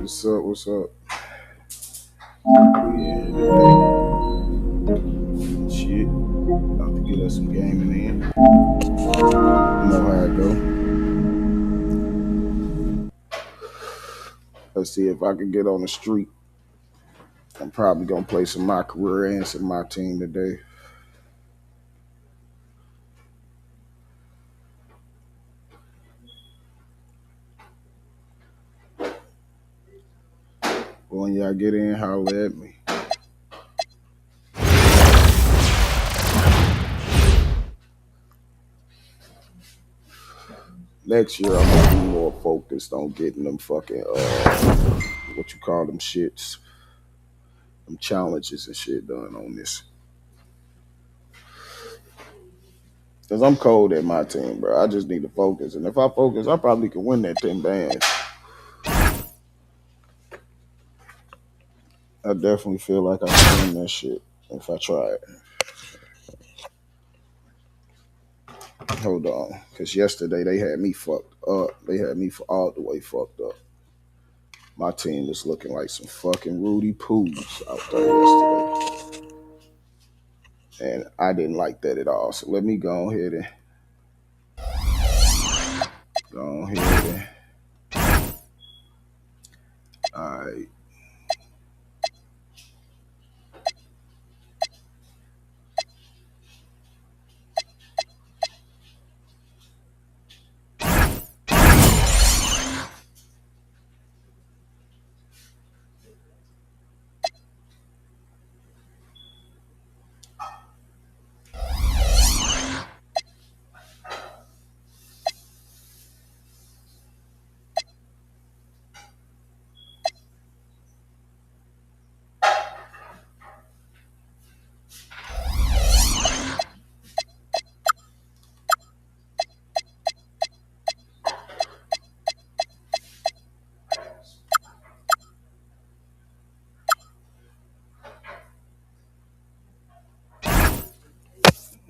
What's up? What's up? Yeah, today. Shit. About to get us some gaming in. You know how I go. Let's see if I can get on the street. I'm probably gonna play some my career and some my team today. When y'all get in, holler at me. Next year I'm gonna be more focused on getting them fucking what you call them shits, them challenges and shit done on this. Cause I'm cold at my team, bro. I just need to focus, and if I focus, I probably can win that 10 bands. I definitely feel like I can win that shit if I try it. Hold on, because yesterday they had me fucked up. They had me all the way fucked up. My team was looking like some fucking Rudy Poos out there yesterday, and I didn't like that at all. So let me go ahead and go ahead and all right.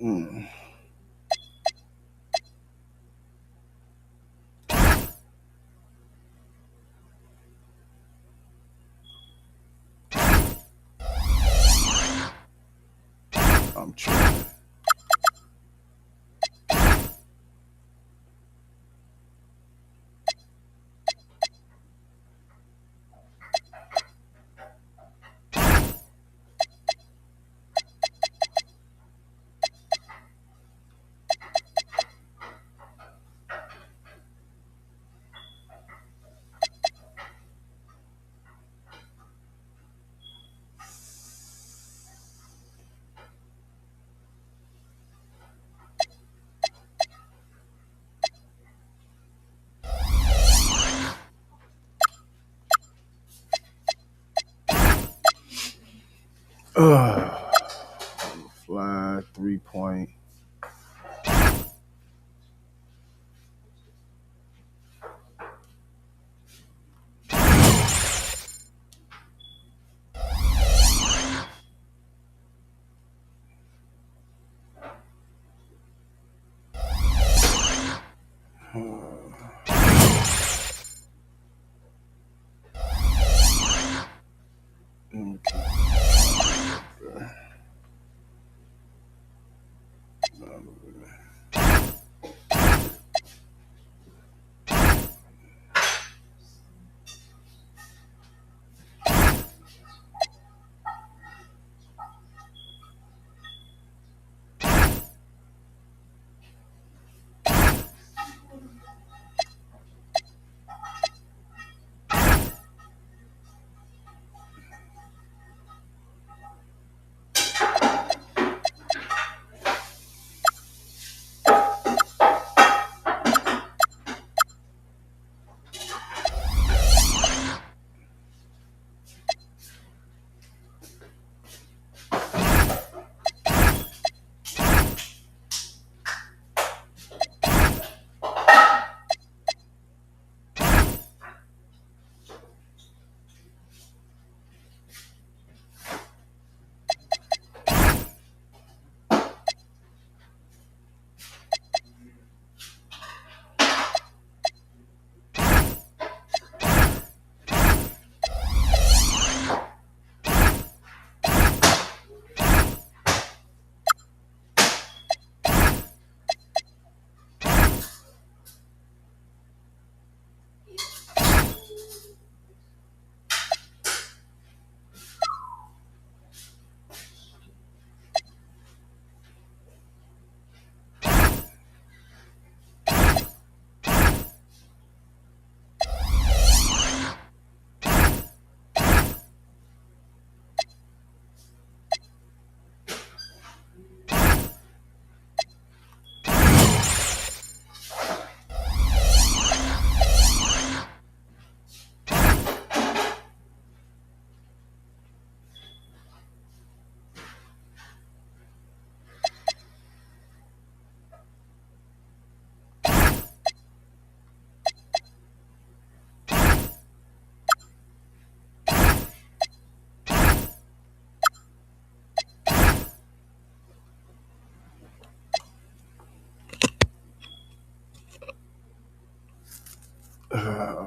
Mm, I'm trying. Fly 3 point. Okay.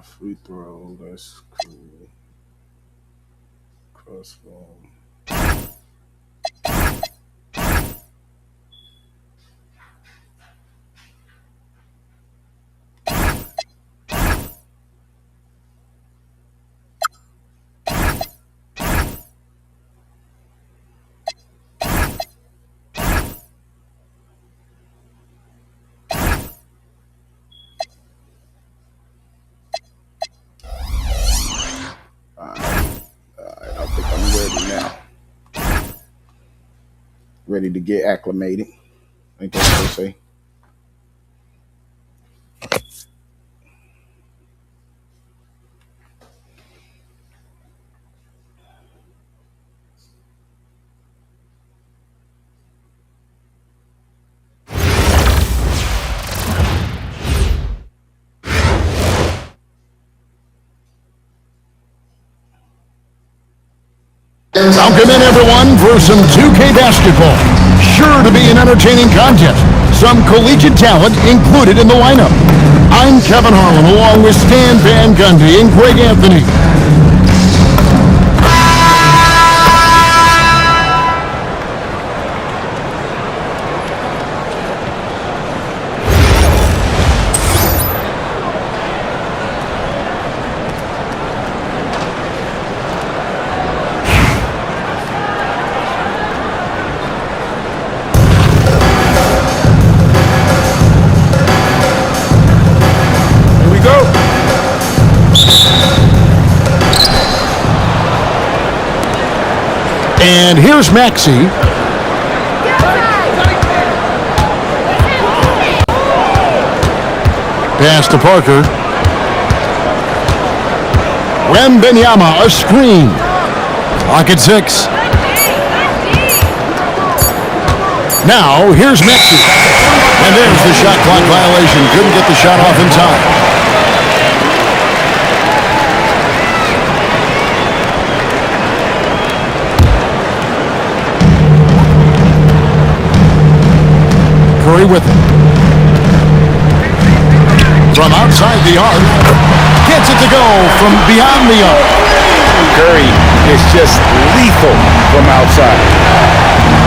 Free throw. That's cool. Crossbone. I think I'm ready now. Ready to get acclimated. I think that's what they say. Welcome in, everyone, for some 2K basketball. Sure to be an entertaining contest. Some collegiate talent included in the lineup. I'm Kevin Harlan, along with Stan Van Gundy and Greg Anthony. And here's Maxey. Pass to Parker. Wembanyama, a screen. Clock at 6. Now, here's Maxey. And there's the shot clock violation. Couldn't get the shot off in time. Curry with it. From outside the arc. Gets it to go from beyond the arc. Curry is just lethal from outside.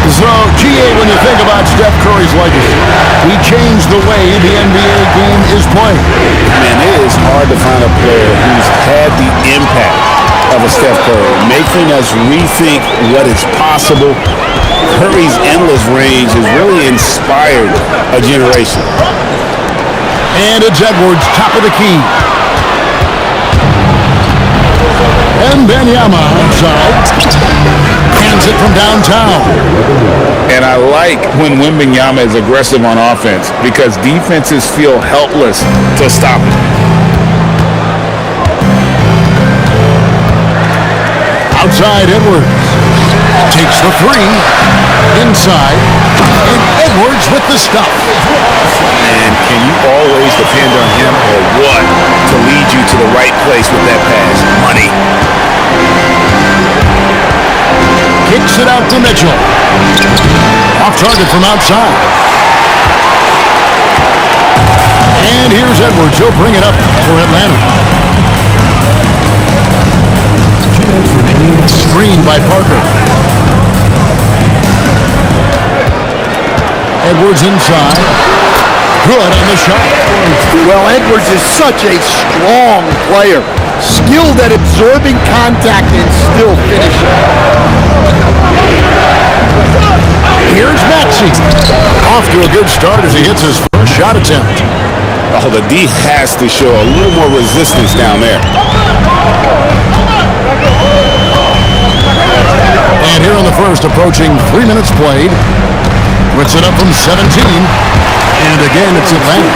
So, GA, when you think about Steph Curry's legacy, he changed the way the NBA game is played. Man, it is hard to find a player who's had the impact of a Steph Curry, making us rethink what is possible. Curry's endless range has really inspired a generation. And it's Edwards, top of the key. And Wembanyama outside. Hands it from downtown. And I like when Wembanyama is aggressive on offense because defenses feel helpless to stop him. Outside Edwards. Takes the three. Inside. And Edwards with the stop. And can you always depend on him or what to lead you to the right place with that pass? Money. Kicks it out to Mitchell. Off target from outside. And here's Edwards. He'll bring it up for Atlanta. Screen by Parker. Edwards inside. Good on the shot. Well, Edwards is such a strong player. Skilled at absorbing contact and still finishing. Here's Maxey. Off to a good start as he hits his first shot attempt. Oh, the D has to show a little more resistance down there. And here in the first, approaching 3 minutes played. Puts it up from 17. And again, it's Atlanta.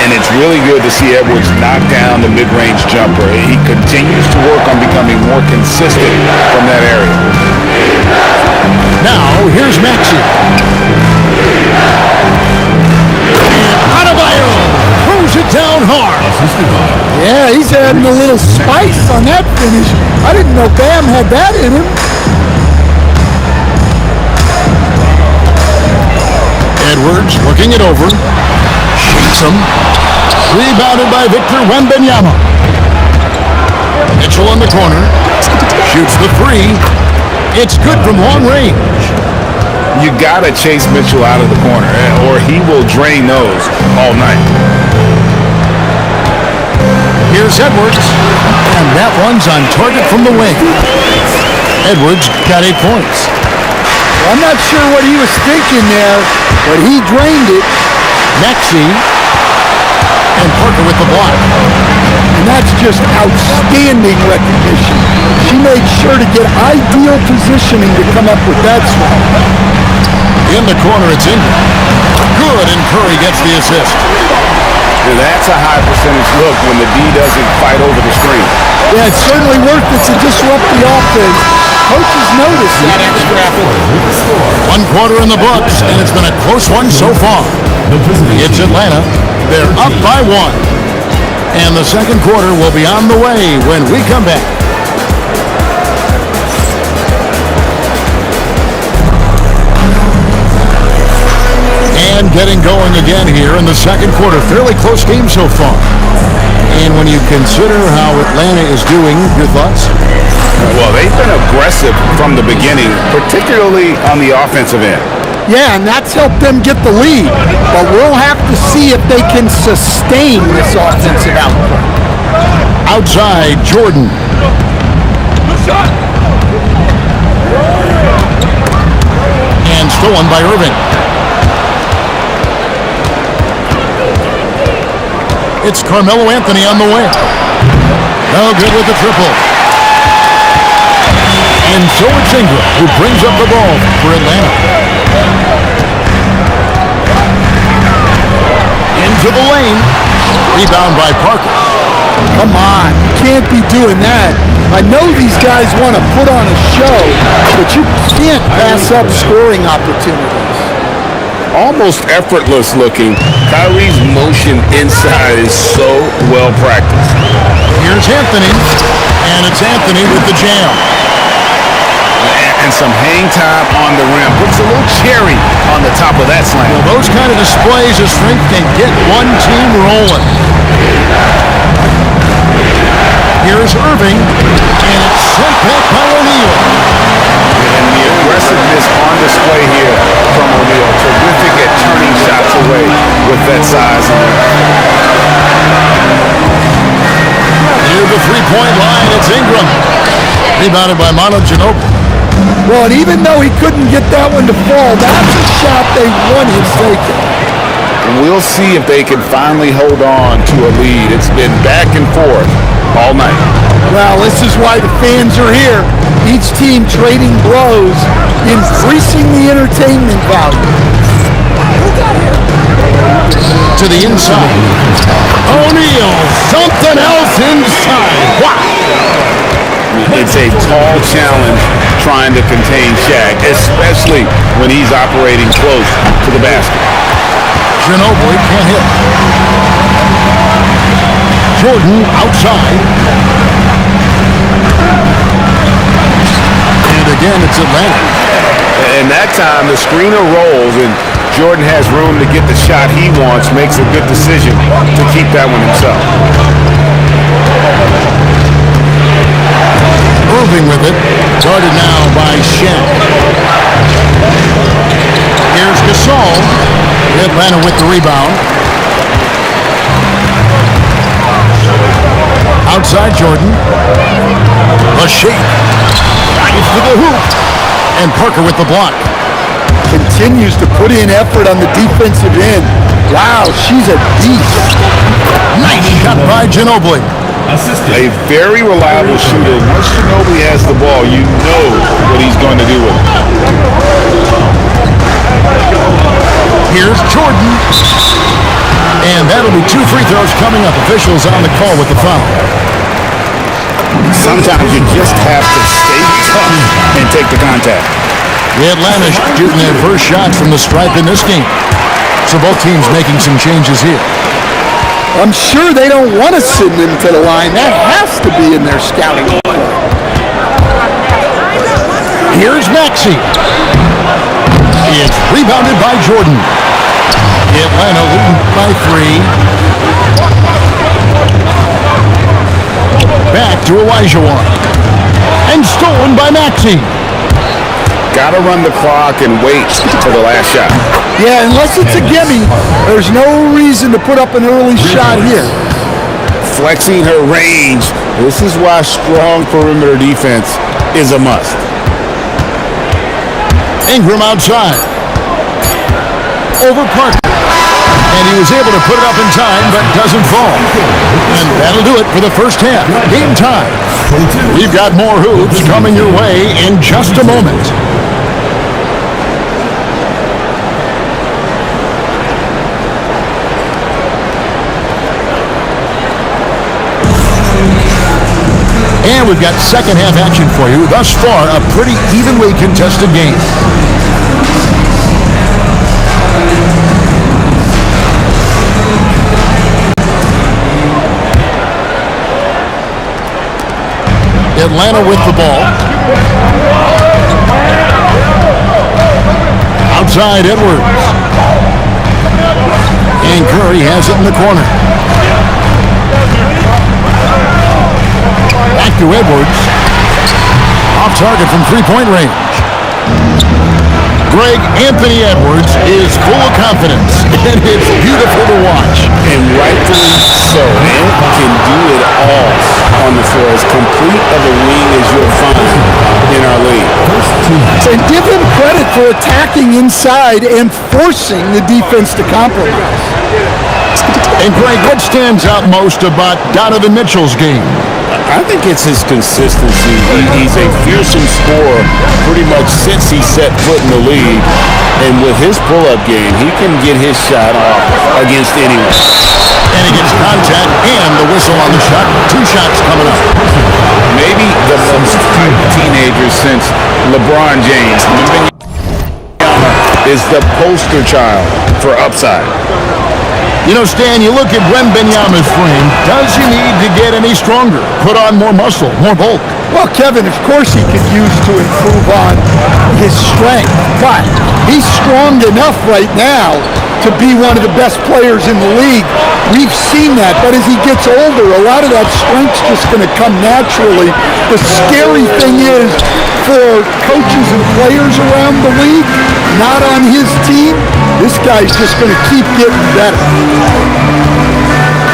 And it's really good to see Edwards knock down the mid-range jumper. He continues to work on becoming more consistent from that area. Now, here's Maxey. And Adebayo throws it down hard. Yeah, he's adding a little spice on that finish. I didn't know Bam had that in him. Edwards looking it over. Shoots beats him. Rebounded by Victor Wembanyama. Mitchell in the corner. Shoots the three. It's good from long range. You gotta chase Mitchell out of the corner, or he will drain those all night. Here's Edwards, and that one's on target from the wing. Edwards got 8 points. I'm not sure what he was thinking there, but he drained it. Maxey and Parker with the block. And that's just outstanding recognition. She made sure to get ideal positioning to come up with that swap. In the corner, it's Ingram. Good, and Curry gets the assist. That's a high percentage look when the D doesn't fight over the screen. Yeah, it's certainly worth it to disrupt the offense. Coaches notice that extra effort. 1 quarter in the books, and it's been a close one so far. It's Atlanta. They're up by 1. And the second quarter will be on the way when we come back. And getting going again here in the second quarter. Fairly close game so far. And when you consider how Atlanta is doing, your thoughts? Well, they've been aggressive from the beginning, particularly on the offensive end. Yeah, and that's helped them get the lead. But we'll have to see if they can sustain this offensive output. Outside, Jordan. And stolen by Irving. It's Carmelo Anthony on the wing. No good with the triple. And so it's Ingram who brings up the ball for Atlanta. Into the lane. Rebound by Parker. Come on, you can't be doing that. I know these guys want to put on a show, but you can't pass up scoring opportunities. Almost effortless looking. Kyrie's motion inside is so well practiced. Here's Anthony, and it's Anthony with the jam. And some hang time on the rim. Puts a little cherry on the top of that slam. Well, those kind of displays of strength can get one team rolling. Here's Irving, and it's sent back by O'Neal. And the aggressiveness on display here from O'Neal. Terrific at turning shots away with that size on it. Near the three-point line, it's Ingram. Rebounded by Manu Ginobili. Well, and even though he couldn't get that one to fall, that's a shot they want him taking. We'll see if they can finally hold on to a lead. It's been back and forth all night. Well, this is why the fans are here. Each team trading blows, increasing the entertainment value. To the inside. O'Neal, something else inside. Wow. It's a tall challenge trying to contain Shaq, especially when he's operating close to the basket. Ginobili can't hit. Jordan outside. And again, it's Atlanta. And that time, the screener rolls, and Jordan has room to get the shot he wants, makes a good decision to keep that one himself. Irving with it. Guarded now by Shaq. Here's Gasol. Atlanta with the rebound. Outside Jordan. A shake. Drives to the hoop. And Parker with the block. Continues to put in effort on the defensive end. Wow, she's a beast. Nice shot by Ginobili. A very reliable shooter. Once Ginobili has the ball, you know what he's going to do with it. Here's Jordan. And that'll be 2 free throws coming up. Officials on the call with the foul. Sometimes you just have to stay tough and take the contact. The Atlanta shooting their first shot from the stripe in this game. So both teams making some changes here. I'm sure they don't want to send them to the line. That has to be in their scouting plan. Here's Maxey. It's rebounded by Jordan. Atlanta leading by 3. Back to Elijah and stolen by Maxey. Got to run the clock and wait for the last shot. Yeah, unless it's a gimme, there's no reason to put up an early shot here. Flexing her range. This is why strong perimeter defense is a must. Ingram outside. Over Parker. And he was able to put it up in time, but doesn't fall. And that'll do it for the first half. Game time. We've got more hoops coming your way in just a moment. And we've got second half action for you. Thus far, a pretty evenly contested game. Atlanta with the ball. Outside Edwards. And Curry has it in the corner. Back to Edwards. Off target from three-point range. Greg Anthony Edwards is full of confidence, and it's beautiful to watch. And rightfully so. Ant can do it all on the floor. As complete of a wing as you'll find in our league. And give him credit for attacking inside and forcing the defense to compromise. And Greg, what stands out most about Donovan Mitchell's game? I think it's his consistency. He's a fearsome scorer pretty much since he set foot in the league. And with his pull-up game, he can get his shot off against anyone. And he gets contact and the whistle on the shot. 2 shots coming up. Maybe the most cute teenager since LeBron James. Is the poster child for upside. You know, Stan, you look at Wembanyama's frame. Does he need to get any stronger? Put on more muscle, more bulk? Well, Kevin, of course he could use to improve on his strength, but he's strong enough right now to be one of the best players in the league. We've seen that, but as he gets older, a lot of that strength's just going to come naturally. The scary thing is for coaches and players around the league, not on his team, this guy's just going to keep getting better.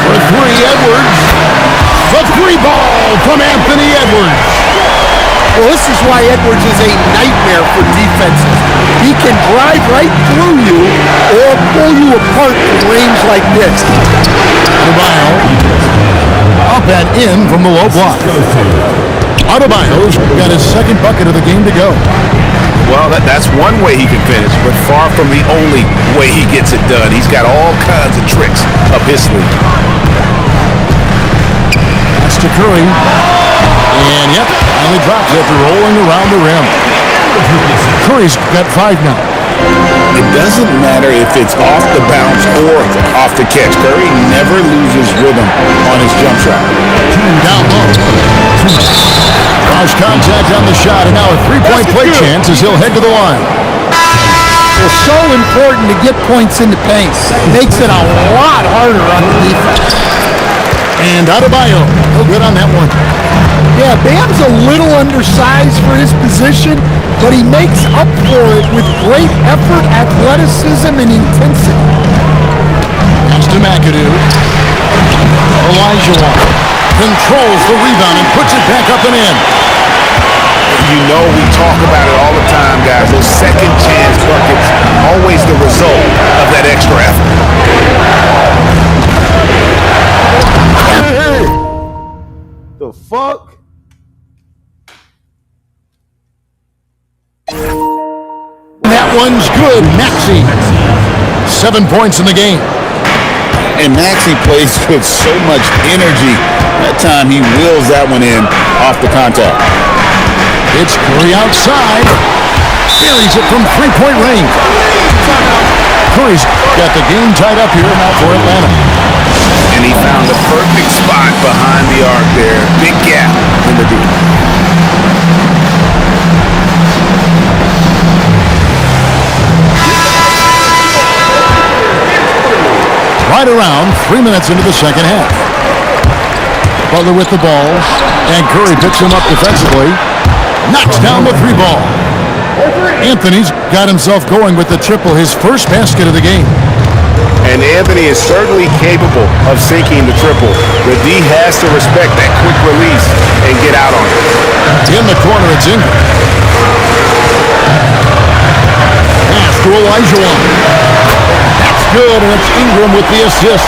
For 3, Edwards. The 3 ball from Anthony Edwards. Well, this is why Edwards is a nightmare for defenses. He can drive right through you or pull you apart from range like this. Adebayo up and in from the low block. Adebayo's got his second bucket of the game to go. Well, that's one way he can finish, but far from the only way he gets it done. He's got all kinds of tricks up his sleeve. That's to Curry. And yep, finally drops after rolling around the rim. Curry's got 5 now. It doesn't matter if it's off the bounce or off the catch. Curry never loses rhythm on his jump shot. Down low. Lost contact on the shot, and now a 3-point play chance as he'll head to the line. It's so important to get points in the paint. Makes it a lot harder on the defense. And Adebayo, no good on that one. Yeah, Bam's a little undersized for his position, but he makes up for it with great effort, athleticism, and intensity. Pass to McAdoo. Elijah controls the rebound and puts it back up and in. You know we talk about it all the time, guys. Those second chance buckets, always the result of that extra effort. Hey. The fuck? That one's good. Maxey. 7 points in the game. And Maxey plays with so much energy. That time he wheels that one in off the contact. It's Curry outside. Buries it from 3-point range. Curry's got the game tied up here now for Atlanta. And he found the perfect spot behind the arc there. Big gap in the deep. right around 3 minutes into the second half. Butler with the ball, and Curry picks him up defensively. Knocks down the three ball. Anthony's got himself going with the triple, his first basket of the game. And Anthony is certainly capable of sinking the triple. The D has to respect that quick release and get out on it. In the corner, it's Ingram. Pass to Olajuwon. That's good, and it's Ingram with the assist.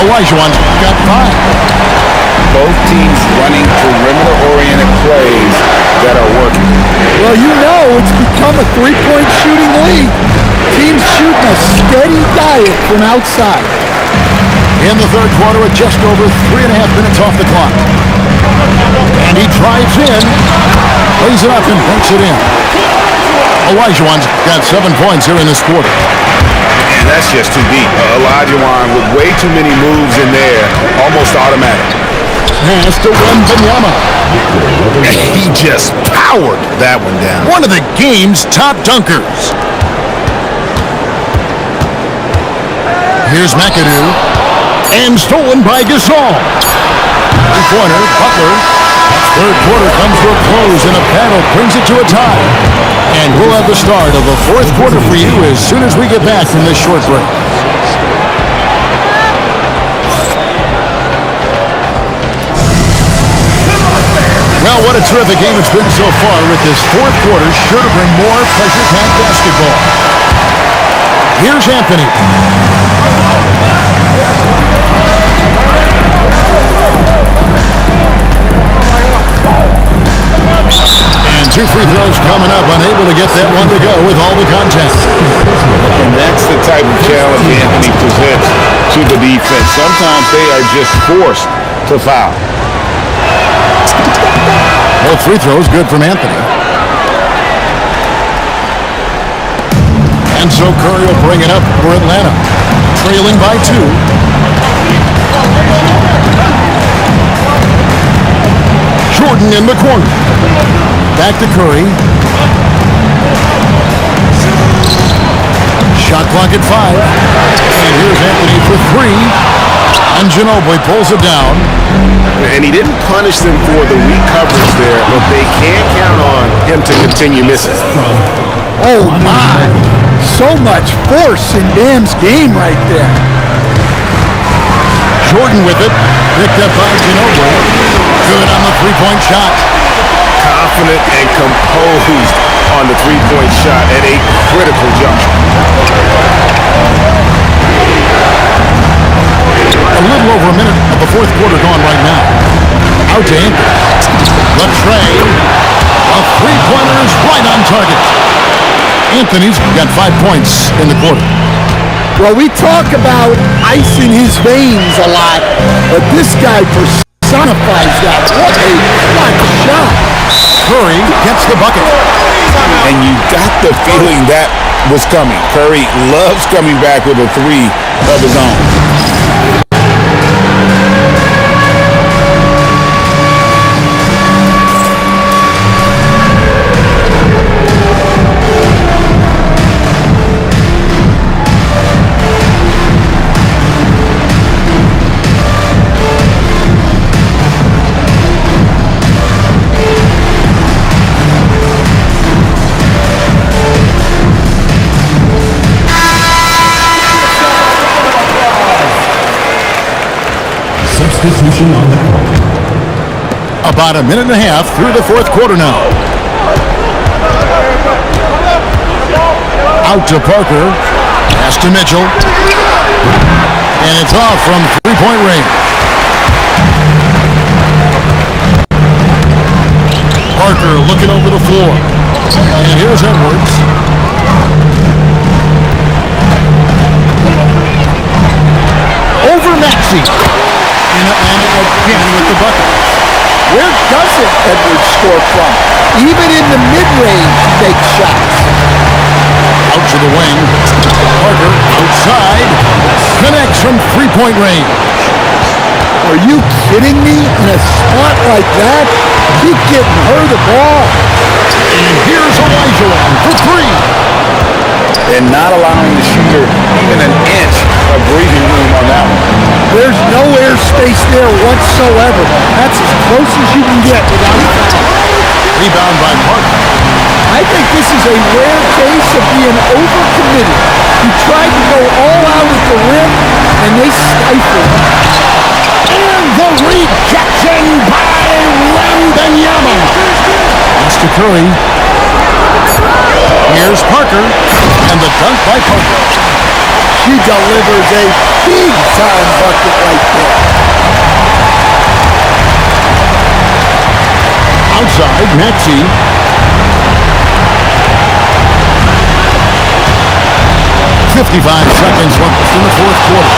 Olajuwon's got 5. Both teams running perimeter-oriented plays that are working. Well, you know it's become a three-point shooting league. Teams shooting a steady diet from outside. In the third quarter, at just over 3.5 minutes off the clock. And he drives in, lays it up, and banks it in. Olajuwon's got 7 points here in this quarter. And that's just too deep. Olajuwon with way too many moves in there, almost automatic. Pass to Wembanyama. He just powered that one down. One of the game's top dunkers. Here's McAdoo. And stolen by Gasol. Three-pointer, Butler. Third quarter comes to a close, and a battle brings it to a tie. And we'll have the start of the fourth quarter for you as soon as we get back from this short break. Well, what a terrific game it's been so far, with this fourth quarter sure to bring more pleasure-packed basketball. Here's Anthony. And 2 free throws coming up, unable to get that one to go with all the contact. And that's the type of challenge Anthony presents to the defense. Sometimes they are just forced to foul. Both free throws good from Anthony. And so Curry will bring it up for Atlanta, trailing by 2. Jordan in the corner. Back to Curry. Shot clock at 5. And here's Anthony for 3. And Ginobili pulls it down. And he didn't punish them for the weak coverage there, but they can't count on him to continue missing. Oh, my. So much force in Bam's game right there. Jordan with it. Picked up by Ginobili. Good on the three-point shot. Confident and composed on the three-point shot at a critical juncture. A little over a minute of the fourth quarter gone right now. Out to Anthony. The tray. A three-pointer is right on target. Anthony's got 5 points in the quarter. Well, we talk about ice in his veins a lot, but this guy personifies that. What a clutch shot. Curry gets the bucket. And you got the feeling that was coming. Curry loves coming back with a 3 of his own. Substitution on the clock. About a minute and a half through the fourth quarter now. Out to Parker. Pass to Mitchell. And it's off from three-point range. Parker looking over the floor. And here's Edwards. Over Maxey. And Atlanta again with the bucket. Where doesn't Edwards score from? Even in the mid-range, he makes shots. Out to the wing. Parker outside. Connects from three-point range. Are you kidding me? In a spot like that, keep getting her the ball. And here's Olajuwon for 3. And not allowing the shooter even an inch of of breathing room on that one. There's no air space there whatsoever. That's as close as you can get without a foul. Rebound by Parker. I think this is a rare case of being overcommitted. He tried to go all out at the rim, and they stifled him. And the rejection by Wembanyama. Pass to Curry. Here's Parker, and the dunk by Parker. She delivers a big-time bucket right there. Outside, Maxey. 55 seconds left in the fourth quarter.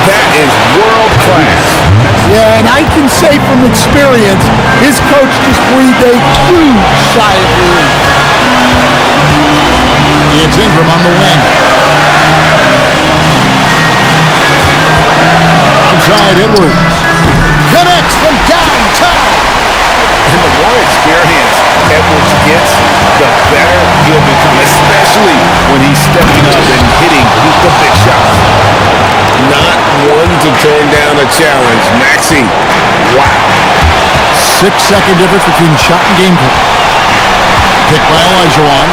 That is world class. Yeah, and I can say from experience, his coach just breathed a huge sigh of relief. It's Ingram on the wing. Outside, Edwards. Connects from downtown. And the more experience Edwards gets, the better he'll become, especially when he's stepping up and hitting the big shots. Not one to turn down a challenge. Maxey, wow. 6-second difference between shot and game clock. Picked by Olajuwon.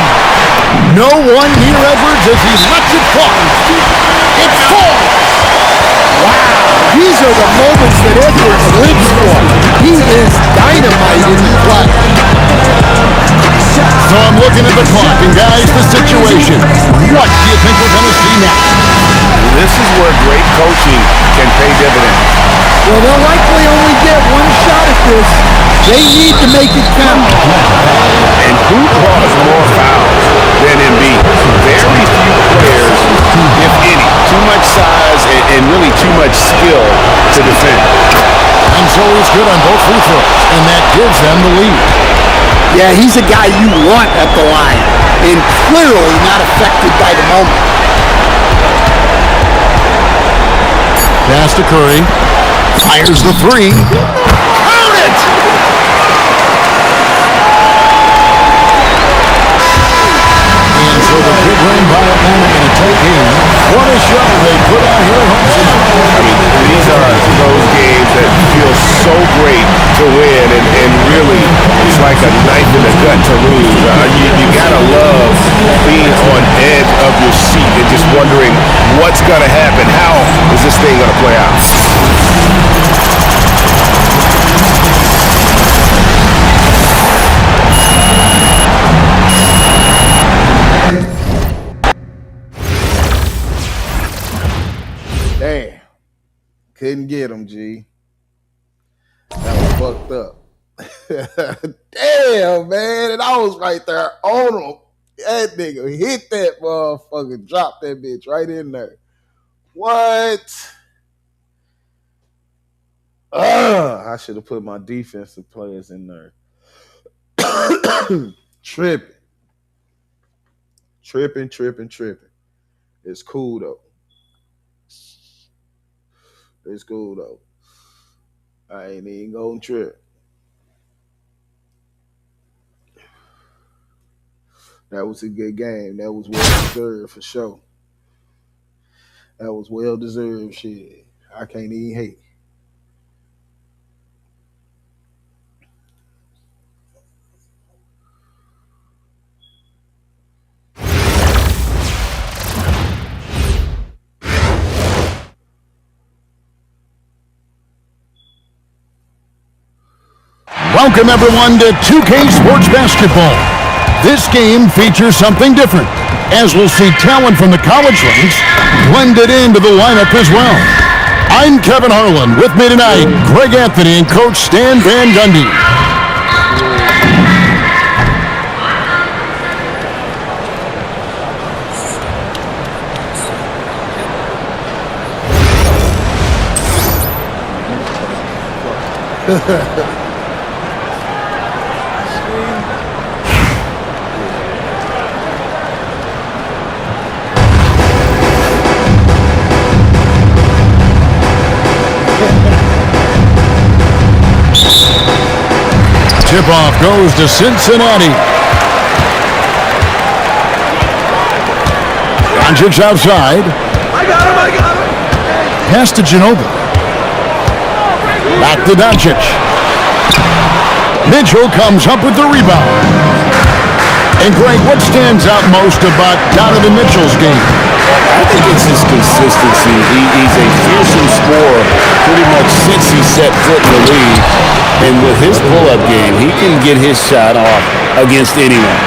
No one near Edwards as he lets it fly. It falls. Wow, these are the moments that Edwards lives for. He is dynamite in the play. So I'm looking at the clock, and guys, the situation. What do you think we're going to see next? This is where great coaching can pay dividends. Well, they'll likely only get one shot at this. They need to make it count. And who draws more fouls than Embiid? Very few players, if any. Too much size and really too much skill to defend. And so he's good on both free throws, and that gives them the lead. Yeah, he's a guy you want at the line, and clearly not affected by the moment. Pass to Curry. Fires the three. Count it! And so the big win by Atlanta in a tight game. What a show they put on here at home tonight. I mean, these are those games that feel so great to win, and really, it's like a knife in the gut to lose. You gotta love being on edge of your seat and just wondering what's gonna happen. How is this thing gonna play out? Damn. Couldn't get him, G. That was fucked up. Damn, man. And I was right there on him. That nigga hit that motherfucker, dropped that bitch right in there. What? I should have put my defensive players in there. Tripping. It's cool, though. It's cool, though. I ain't even gonna trip. That was a good game. That was well deserved for sure. That was well deserved shit. I can't even hate. Welcome everyone to 2K Sports Basketball. This game features something different, as we'll see talent from the college ranks blended into the lineup as well. I'm Kevin Harlan. With me tonight, Greg Anthony and Coach Stan Van Gundy. Tip-off goes to Cincinnati. Doncic outside. Pass to Ginobili. Back to Doncic. Mitchell comes up with the rebound. And Greg, what stands out most about Donovan Mitchell's game? I think it's his consistency. He's a fearsome scorer pretty much since he set foot in the league. And with his pull-up game, he can get his shot off against anyone.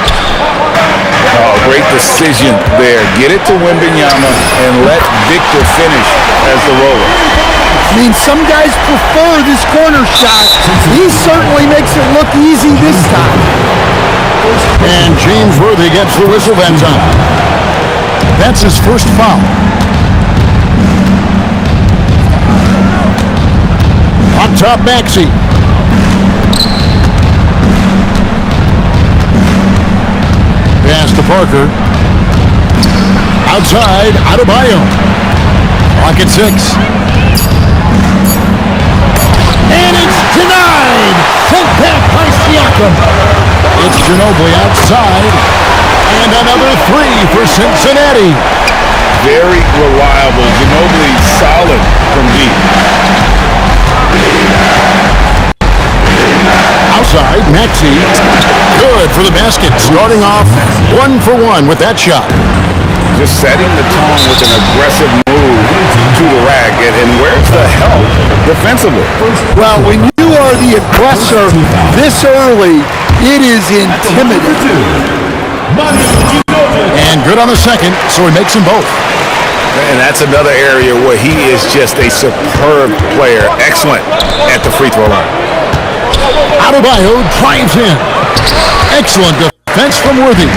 Oh, great decision there. Get it to Wembanyama and let Victor finish as the roller. I mean, some guys prefer this corner shot. He certainly makes it look easy this time. And James Worthy gets the whistle that time. That's his first foul. On top, Maxey. Pass to Parker. Outside, Adebayo. Clock at 6. And it's denied! Sent back by Siakam. It's Ginobili outside. And another 3 for Cincinnati. Very reliable. Ginobili solid from deep. Outside, Maxey. Good for the basket. Starting off 1 for 1 with that shot. Just setting the tone with an aggressive move to the rack. And where's the help defensively? Well, when you are the aggressor this early, it is intimidating. And good on the second, so he makes them both. And that's another area where he is just a superb player. Excellent at the free throw line. Adebayo drives in. Excellent defense from Worthy.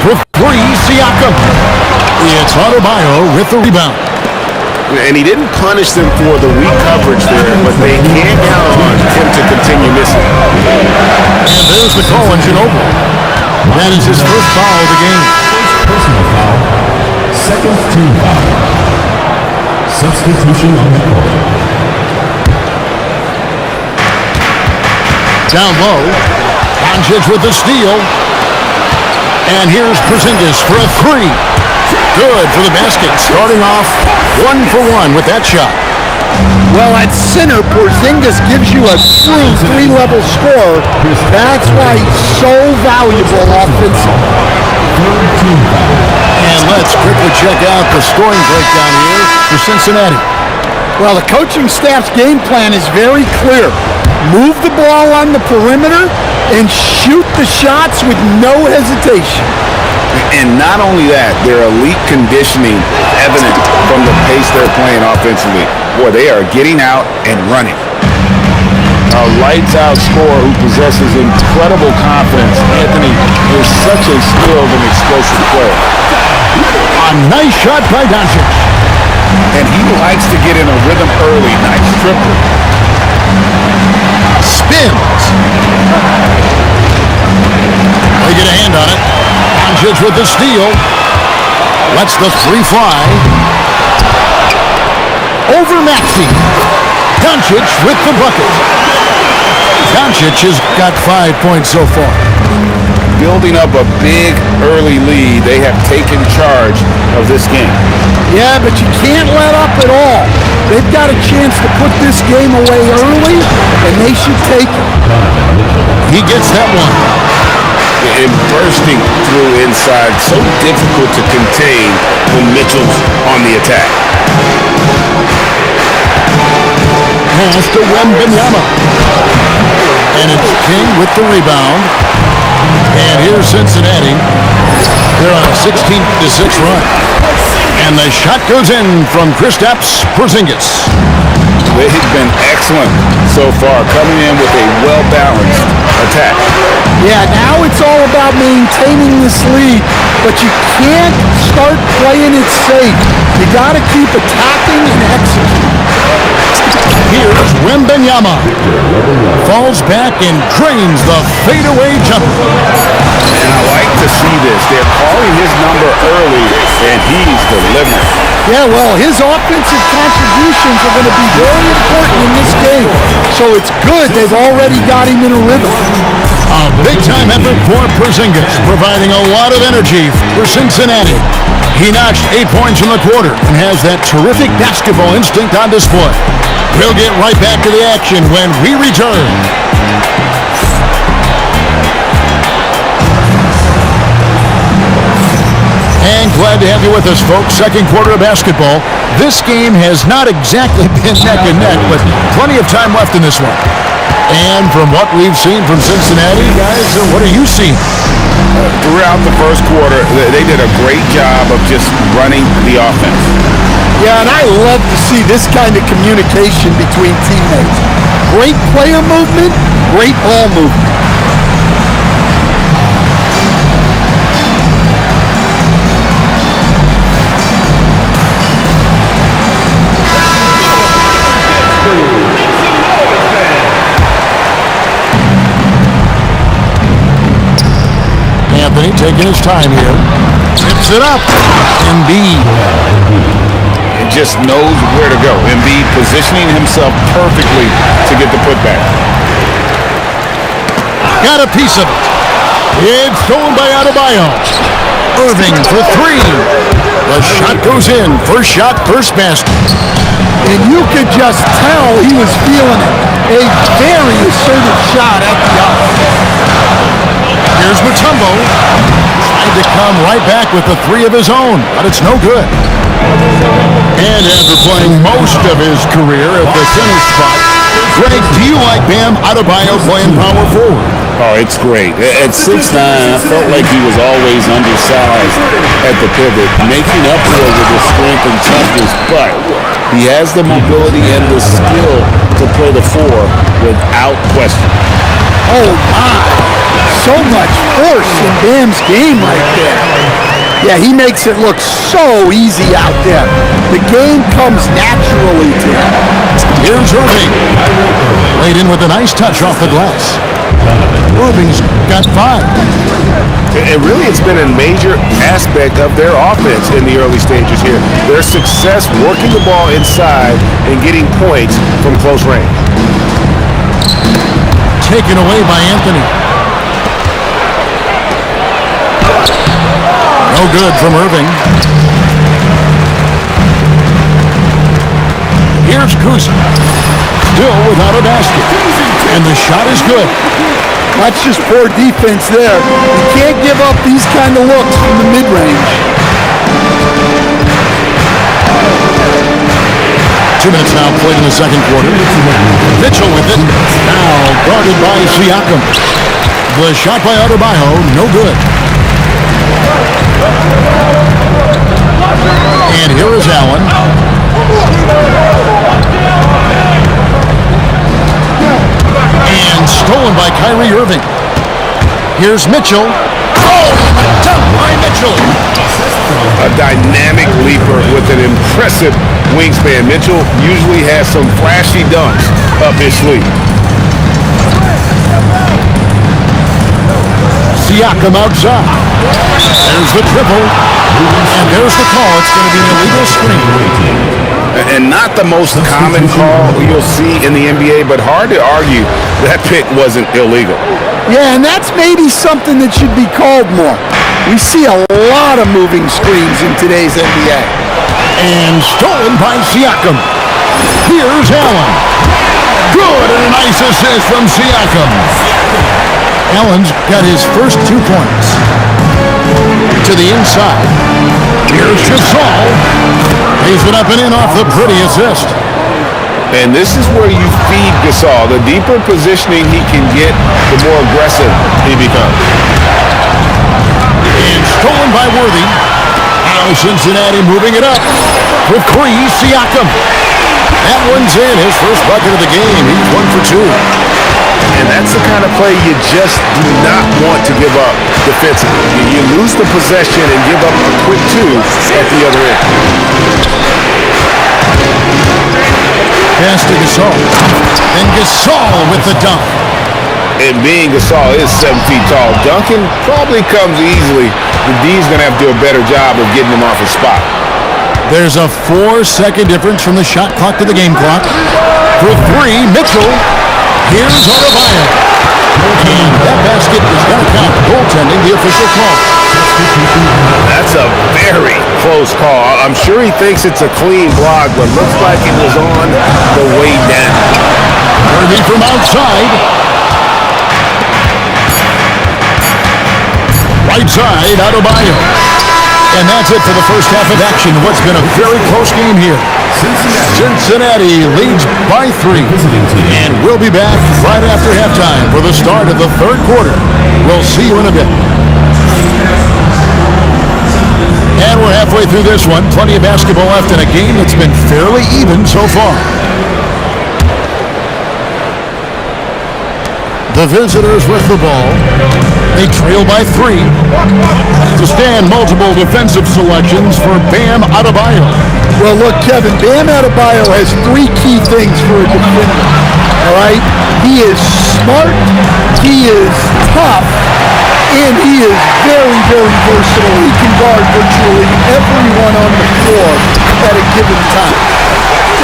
For 3, Siakam. It's Adebayo with the rebound. And he didn't punish them for the weak coverage there, but they can't count on him to continue missing. And there's the call on Ginobili. That is his first foul of the game. Personal foul. Second team foul. Substitution on the court. Down low. Doncic with the steal. And here's Porzingis for a 3. Good for the basket. Starting off 1 for 1 with that shot. Well, at center, Porzingis gives you a true 3-level score. That's why he's so valuable offensively. And let's quickly check out the scoring breakdown here for Cincinnati. Well, the coaching staff's game plan is very clear. Move the ball on the perimeter and shoot the shots with no hesitation. And not only that, their elite conditioning evident from the pace they're playing offensively. Boy, they are getting out and running. A lights-out scorer who possesses incredible confidence. Anthony is such a skilled and explosive player. A nice shot by Doncic. And he likes to get in a rhythm early. Nice triple. Spins. They get a hand on it. Doncic with the steal. Lets the 3 fly. Over Maxey. Doncic with the bucket. Doncic has got 5 points so far. Building up a big early lead, they have taken charge of this game. Yeah, but you can't let up at all. They've got a chance to put this game away early, and they should take it. He gets that one. And bursting through inside, so difficult to contain when Mitchell's on the attack. Pass to Wembanyama. And it's King with the rebound. And here's Cincinnati. They're on a 16-6 run. And the shot goes in from Kristaps Porzingis. They've been excellent so far, coming in with a well-balanced attack. Yeah, now it's all about maintaining this lead, but you can't start playing it safe. You got to keep attacking and executing. Here's Wembanyama. Falls back and drains the fadeaway jumper. And I like to see this. They're calling his number early, and he's delivering. Yeah, well, his offensive contributions are going to be very important in this game. So it's good they've already got him in a rhythm. A big-time effort for Porzingis, providing a lot of energy for Cincinnati. He notched 8 points in the quarter and has that terrific basketball instinct on display. We'll get right back to the action when we return. And glad to have you with us, folks. Second quarter of basketball. This game has not exactly been neck and neck, but plenty of time left in this one. And from what we've seen from Cincinnati, guys, what are you seeing? Throughout the first quarter, they did a great job of just running the offense. Yeah, and I love to see this kind of communication between teammates. Great player movement, great ball movement. Anthony taking his time here. Tips it up. Embiid. He just knows where to go. Embiid positioning himself perfectly to get the putback. Got a piece of it. It's stolen by Adebayo. Irving for three. The shot goes in. First shot, first basket. And you could just tell he was feeling it. A very assertive shot at the arc. Here's Mutombo. Tried to come right back with the three of his own, but it's no good. And after playing most of his career at the center spot, Greg, do you like Bam Adebayo playing power forward? Oh, it's great. At 6'9", I felt like he was always undersized at the pivot, making up for it with his strength and toughness, but he has the mobility and the skill to play the four without question. Oh, my. So much force in Bam's game right there. Yeah, he makes it look so easy out there. The game comes naturally to him. Here's Irving. Laid in with a nice touch off the glass. Irving's got 5. And really, it's been a major aspect of their offense in the early stages here. Their success working the ball inside and getting points from close range. Taken away by Anthony. No good from Irving. Here's Kuzma. Still without a basket. And the shot is good. That's just poor defense there. You can't give up these kind of looks from the mid-range. 2 minutes now played in the second quarter. Mitchell with it. Now guarded by Siakam. The shot by Adebayo, no good. And here is Allen. And stolen by Kyrie Irving. Here's Mitchell. Oh, dunk by Mitchell. A dynamic leaper with an impressive wingspan. Mitchell usually has some flashy dunks up his sleeve. Siakam outside. There's the triple. And there's the call. It's going to be an illegal screen. And not the most common call you'll see in the NBA, but hard to argue that pick wasn't illegal. Yeah, and that's maybe something that should be called more. We see a lot of moving screens in today's NBA. And stolen by Siakam. Here's Allen. Good, and a nice assist from Siakam. Allen's got his first 2 points. To the inside. Here's Gasol. Lays it up and in off the pretty assist. And this is where you feed Gasol. The deeper positioning he can get, the more aggressive he becomes. And stolen by Worthy. Now Cincinnati moving it up. For Cree, Siakam. That one's in. His first bucket of the game. He's 1 for 2. And that's the kind of play you just do not want to give up defensively. You lose the possession and give up a quick 2 at the other end. Pass to Gasol. And Gasol with the dunk. And being Gasol is 7 feet tall, dunking probably comes easily. The D's going to have to do a better job of getting him off his spot. There's a 4-second difference from the shot clock to the game clock. For 3, Mitchell. Here's Adebayo. And that basket is going to count. Goaltending, the official call. That's a very close call. I'm sure he thinks it's a clean block, but looks like it was on the way down. Kirby from outside. Right side, Adebayo. And that's it for the first half of action. What's been a very close game here. Cincinnati leads by 3. And we'll be back right after halftime for the start of the third quarter. We'll see you in a bit. And we're halfway through this one. Plenty of basketball left in a game that's been fairly even so far. The visitors with the ball. They trail by 3. To stand, multiple defensive selections for Bam Adebayo. Well, look, Kevin, Bam Adebayo has 3 key things for a defender, all right? He is smart, he is tough, and he is very, very versatile. He can guard virtually everyone on the floor at a given time.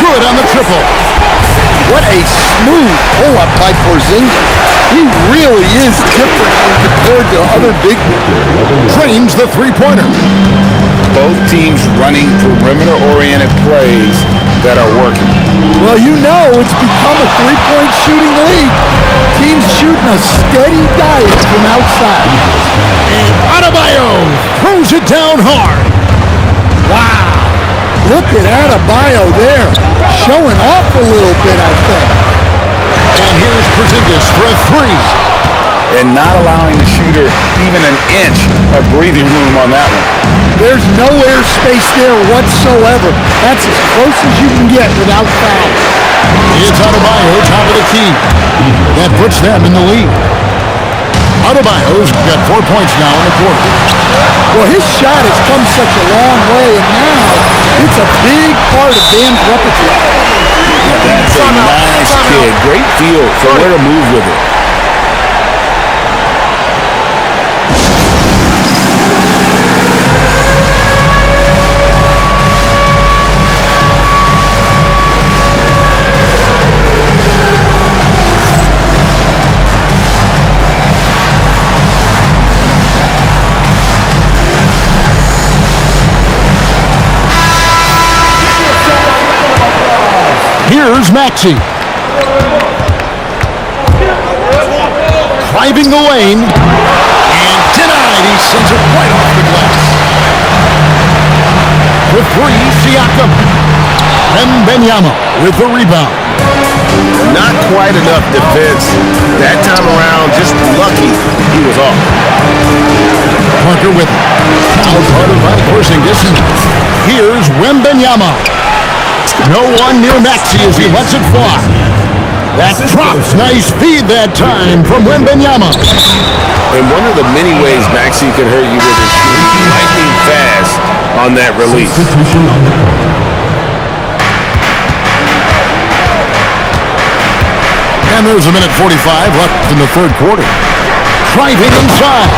Good on the triple. What a smooth pull-up by Porzingis. He really is different when compared to other big men. Trains the three-pointer. Both teams running perimeter-oriented plays that are working. Well, you know it's become a three-point shooting league. Teams shooting a steady diet from outside. And Adebayo throws it down hard. Wow. Look at Adebayo there. Showing off a little bit, I think. And here's Porzingis for a 3. And not allowing the shooter even an inch of breathing room on that one. There's no airspace there whatsoever. That's as close as you can get without foul. It's Adebayo, top of the key. That puts them in the lead. Adebayo's got 4 points now in the quarter. Well, his shot has come such a long way, and now it's a big part of Bam's repertoire. That's a nice kid. Great feel for where to move with it. Here's Maxey. Driving the lane. And denied. He sends it right off the glass. For 3, Siakam. Wembanyama with the rebound. Not quite enough defense that time around. Just lucky he was off. Parker with it. Foul part of Porzingis. Here's Wembanyama. No one near Maxey as he lets it fly. That drops. Nice feed that time from Wembanyama. And one of the many ways Maxey can hurt you with his shooting, lightning fast on that release. And there's a minute 45 left in the third quarter. Driving inside.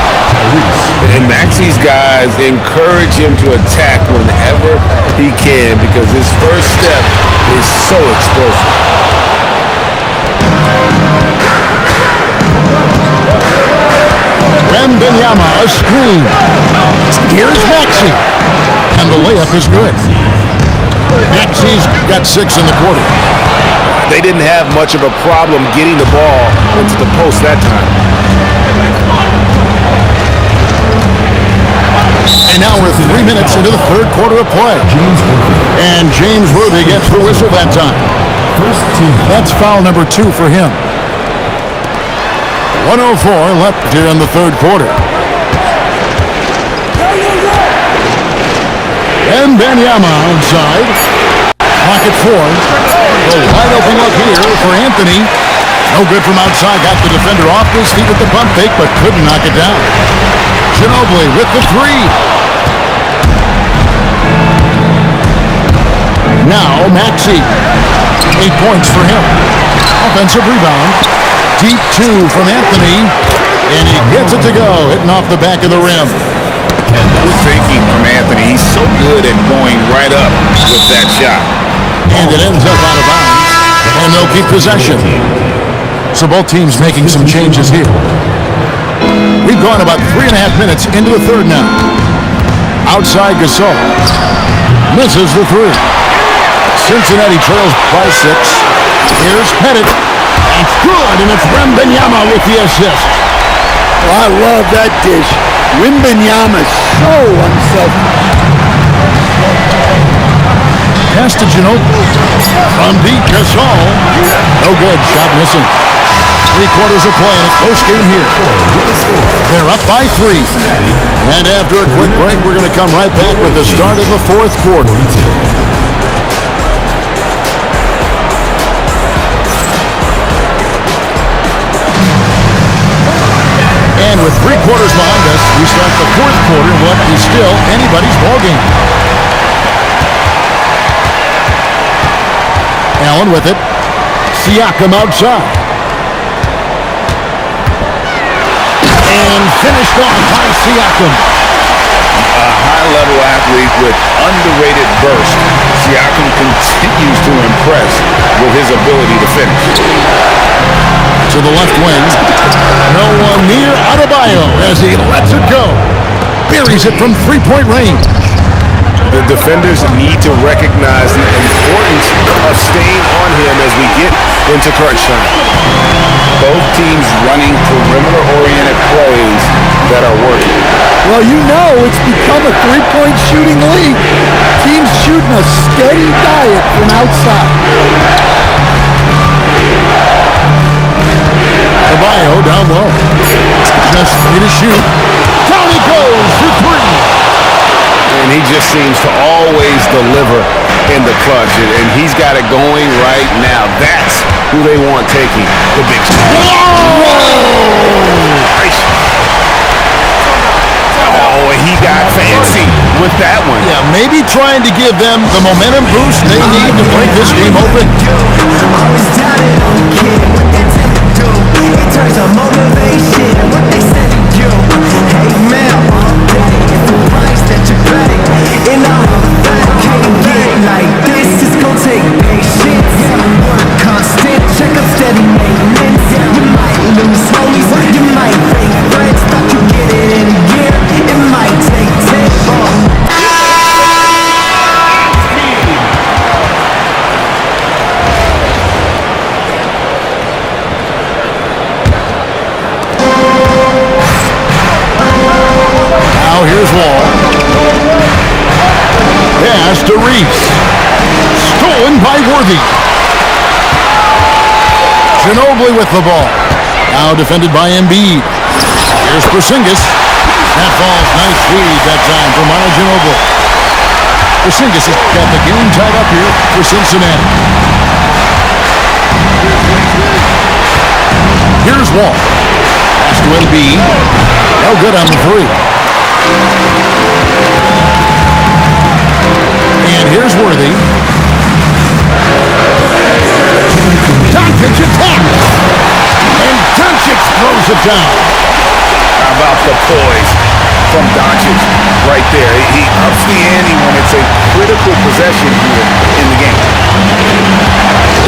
And Maxey's guys encourage him to attack whenever he can because his first step is so explosive. Wembanyama, a screen. Here's Maxey. And the layup is good. Maxey's got 6 in the quarter. They didn't have much of a problem getting the ball into the post that time. And now we're 3 minutes into the third quarter of play. And James Worthy gets the whistle that time. That's foul number 2 for him. 1:04 left here in the third quarter. And Wembanyama outside. Clock at 4. A wide open look here for Anthony. No good from outside. Got the defender off his feet with the pump fake, but couldn't knock it down. Ginobili with the 3. Now Maxey. 8 points for him. Offensive rebound. Deep 2 from Anthony. And he gets it to go, hitting off the back of the rim. And good thinking from Anthony. He's so good at going right up with that shot. And it ends up out of bounds. And they'll keep possession. So both teams making some changes here. We've gone about 3.5 minutes into the third now. Outside Gasol. Misses the three. Cincinnati trails by 6. Here's Pettit. That's good, and it's Wembanyama with the assist. I love that dish. Wembanyama so unselfish. Pass to Ginobili. From deep, Gasol. No good, shot missing. 3/4 of play in a close game here. They're up by 3. And after a quick break, we're going to come right back with the start of the fourth quarter. And with 3 quarters behind us, we start the fourth quarter in what is still anybody's ballgame. Allen with it. Siakam outside. And finished off by Siakam. A high-level athlete with underrated burst. Siakam continues to impress with his ability to finish. To the left wing. No one near Adebayo as he lets it go. Buries it from 3-point range. The defenders need to recognize the importance of staying on him as we get into crunch time. Both teams running perimeter-oriented plays that are working. Well, you know it's become a three-point shooting league. Teams shooting a steady diet from outside. Adebayo down low. Just 3 to shoot. Down he goes for 3. And he just seems to always deliver in the clutch, and he's got it going right now. That's who they want taking the big shot. Oh, and he got fancy with that one. Yeah, maybe trying to give them the momentum boost they need to break this game open. In terms of motivation, what they said to you. Hey man, all day, it's the price that you pay. And all that can't get like this. It's gonna take patience. Work constant, check up steady maintenance. You might lose homies, you might break friends. Thought you get it in a year, it might take 10 more. Here's Wall. Pass to Reese. Stolen by Worthy. Ginobili with the ball. Now defended by Embiid. Here's Porzingis. That falls. Nice read that time from Manu Ginobili. Porzingis has got the game tied up here for Cincinnati. Here's Wall. Pass to Embiid. No good on the 3. And here's Worthy. Doncic attacks. And Doncic throws it down. How about the poise from Doncic right there? He ups the ante when it's a critical possession here in the game.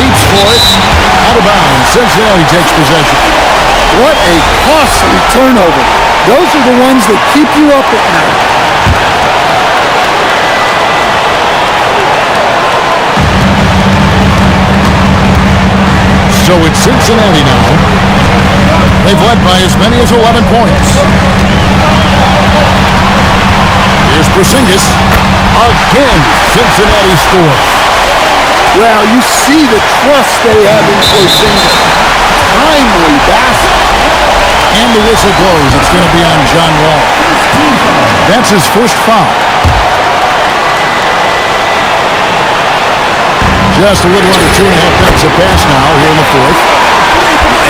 Leaps for it. Out of bounds. Cincinnati takes possession. What a costly turnover. Those are the ones that keep you up at night. So it's Cincinnati now. They've led by as many as 11 points. Here's Porzingis. Again, Cincinnati scores. Well, you see the trust they have in Porzingis. Timely basket. And the whistle blows. It's going to be on John Wall. That's his first foul. Just a little under 2.5 minutes of pass now here in the fourth.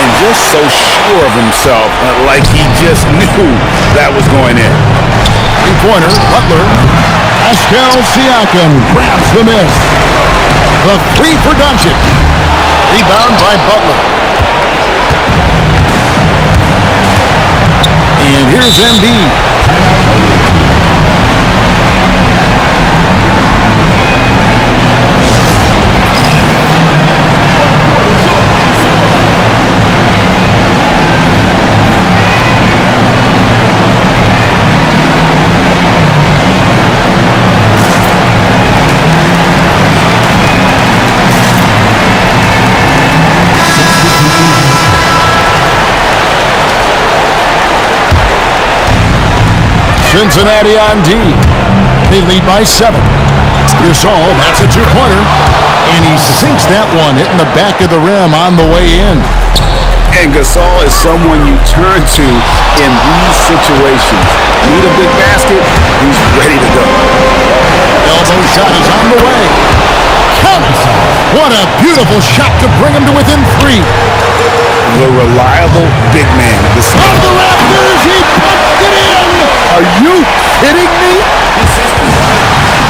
And just so sure of himself, like he just knew that was going in. 3-pointer, Butler. Pascal Siakam grabs the miss. The 3 for Doncic. Rebound by Butler. And here's Embiid. Cincinnati on D. They lead by 7. Gasol, that's a two-pointer. And he sinks that one, hitting the back of the rim on the way in. And Gasol is someone you turn to in these situations. Need a big basket, he's ready to go. Elbow shot is on the way. Count! What a beautiful shot to bring him to within 3. The reliable big man. On the Raptors, he pumped it in! Are you kidding me?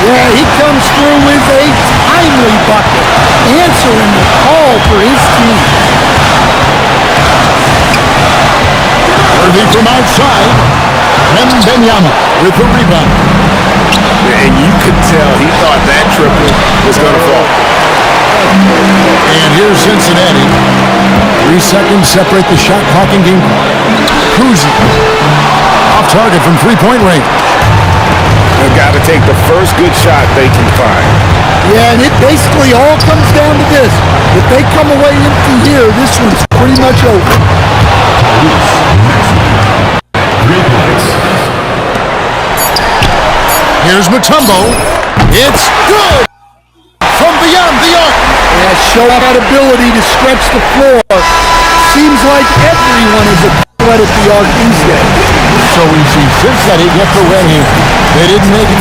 Yeah, he comes through with a timely bucket, answering the call for his team. Worthy from outside. Wembanyama with the rebound. And you could tell he thought that triple was going to fall. And here's Cincinnati. 3 seconds separate the shot clock and game. Kuzma off target from three-point range. They've got to take the first good shot they can find. Yeah, and it basically all comes down to this. If they come away empty here, this one's pretty much over. Here's Mutombo. It's good! From beyond the arc. Yeah, show that ability to stretch the floor. Seems like everyone is a threat at the arc these days. So easy. Cincinnati get the win here. They didn't make it.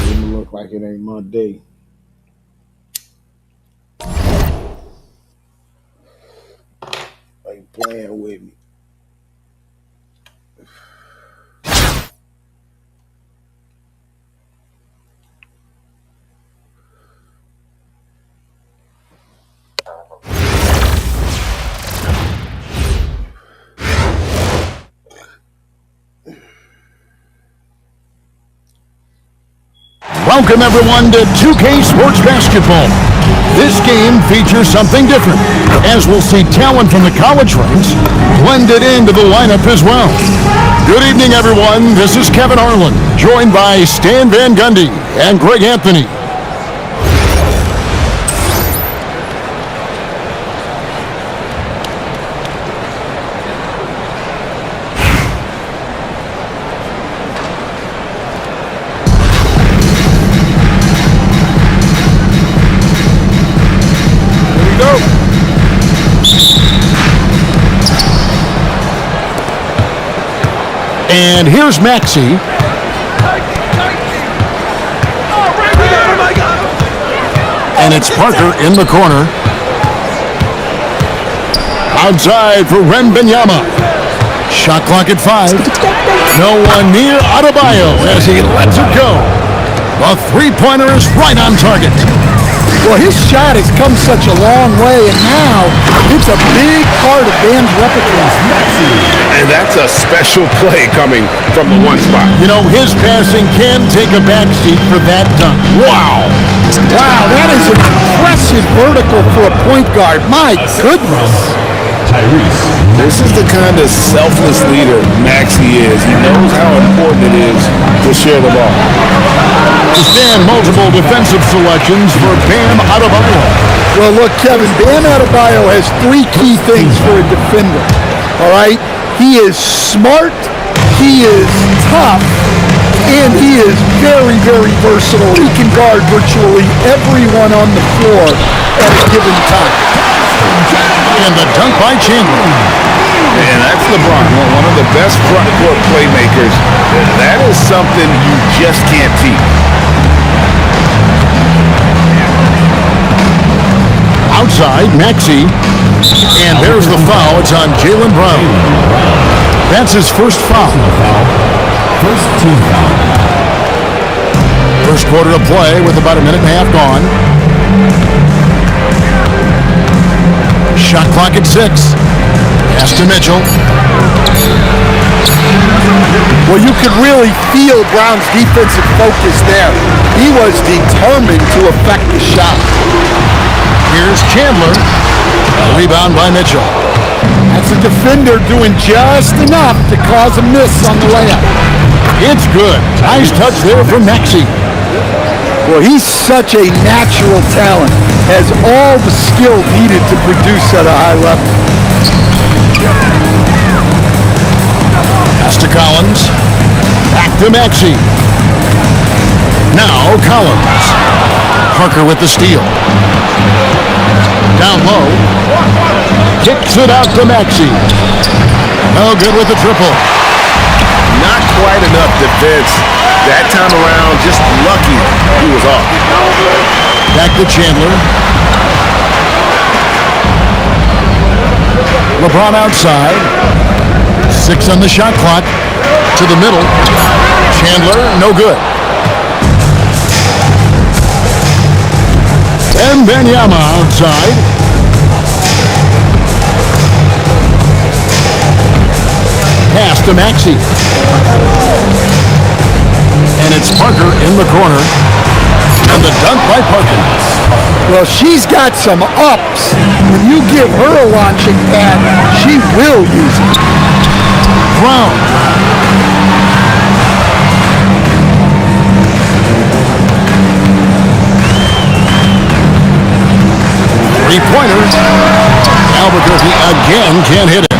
Didn't look like it ain't my day. Ain't playing with me. Welcome everyone to 2K Sports Basketball. This game features something different, as we'll see talent from the college ranks blended into the lineup as well. Good evening everyone, this is Kevin Harlan, joined by Stan Van Gundy and Greg Anthony. And here's Maxey. And it's Parker in the corner. Outside for Wembanyama. Shot clock at 5. No one near Adebayo as he lets it go. The three-pointer is right on target. Well, his shot has come such a long way, and now it's a big part of Van's repertoire. And that's a special play coming from the one spot. You know, his passing can take a backseat for that dunk. Wow! Wow, that is an impressive vertical for a point guard. My goodness. Tyrese. This is the kind of selfless leader Maxey is. He knows how important it is to share the ball. To stand multiple defensive selections for Bam Adebayo. Well, look, Kevin, Bam Adebayo has 3 key things for a defender. All right? He is smart, he is tough, and he is very, very versatile. He can guard virtually everyone on the floor at a given time. And the dunk by Chandler. And that's LeBron, one of the best front court playmakers. That is something you just can't teach. Outside, Maxey. And there's the foul. It's on Jaylen Brown. That's his first foul. First team foul. First quarter of play with about a minute and a half gone. Shot clock at 6. Pass to Mitchell. Well, you could really feel Brown's defensive focus there. He was determined to affect the shot. Here's Chandler. A rebound by Mitchell. That's a defender doing just enough to cause a miss on the layup. It's good. Nice touch there from Maxey. Well, he's such a natural talent. has all the skill needed to produce at a high level. Pass to Collins. Back to Maxey. Now Collins. Parker with the steal. Down low. Kicks it out to Maxey. No good with the triple. Not quite enough defense that time around. Just lucky he was off. Back to Chandler. LeBron outside. 6 on the shot clock. To the middle. Chandler, no good. And Wembanyama outside. Pass to Maxey. And it's Parker in the corner. And the dunk by Parker. Well, she's got some ups. When you give her a launching pad, she will use it. Brown. Three-pointer. Albuquerque again can't hit it.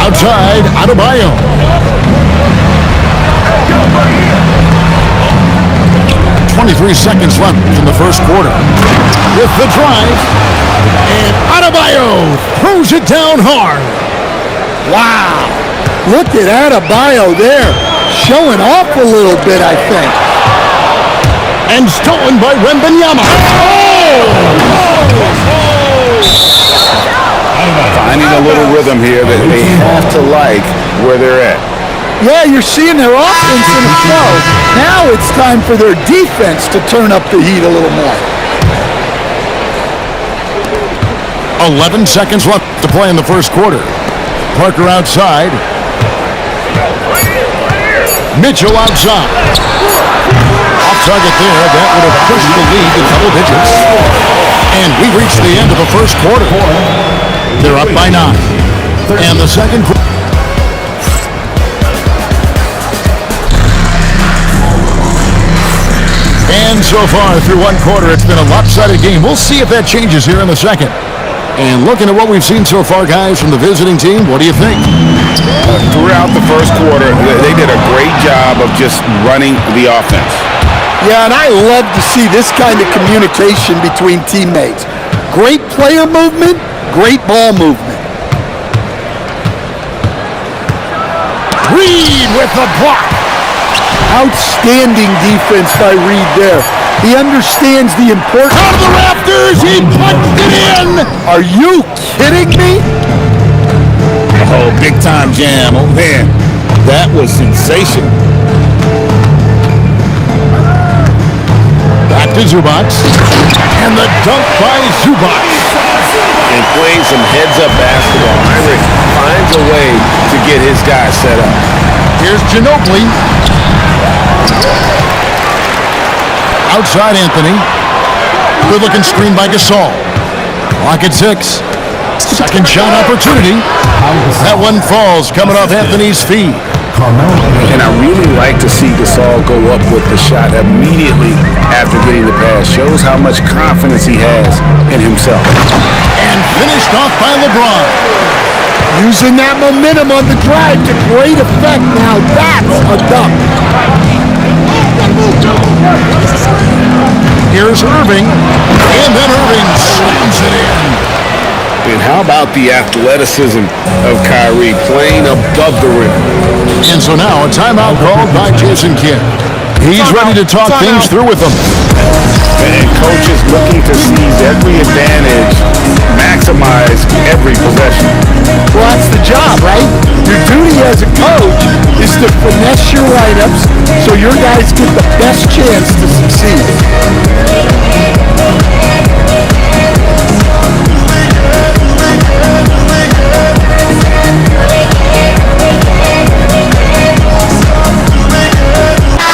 Outside, Adebayo. 23 seconds left in the first quarter. With the drive, and Adebayo throws it down hard. Wow. Look at Adebayo there. Showing off a little bit, I think. And stolen by Wembanyama. Finding a little rhythm here that they have to like where they're at. Yeah, you're seeing their offense in a flow. Now it's time for their defense to turn up the heat a little more. 11 seconds left to play in the first quarter. Parker outside. Mitchell outside. Off target there. That would have pushed the lead to double digits. And we reached the end of the first quarter. They're up by 9. And the second quarter. And so far through one quarter, it's been a lopsided game. We'll see if that changes here in the second. And looking at what we've seen so far, guys, from the visiting team, what do you think? Throughout the first quarter, they did a great job of just running the offense. Yeah, and I love to see this kind of communication between teammates. Great player movement, great ball movement. Reed with the block. Outstanding defense by Reed there. He understands the importance. Out of the rafters, he punched it in. Are you kidding me? Oh, big time jam. Oh, man. That was sensational. Back to Zubac. And the dunk by Zubac. And playing some heads-up basketball. Heinrich finds a way to get his guys set up. Here's Ginobili. Outside Anthony. Good-looking screen by Gasol. Clock at 6. Second shot opportunity. That one falls coming off Anthony's feet. And I really like to see Gasol go up with the shot immediately after getting the pass. Shows how much confidence he has in himself. And finished off by LeBron. Using that momentum on the drive to great effect. Now that's a dunk. Here's Irving. And then Irving slams it in. And how about the athleticism of Kyrie playing above the rim? And so now a timeout called by Jason Kidd. He's ready to talk things through with them. And coach is looking to seize every advantage, maximize every possession. Well, that's the job, right? Your duty as a coach is to finesse your lineups so your guys get the best chance to succeed.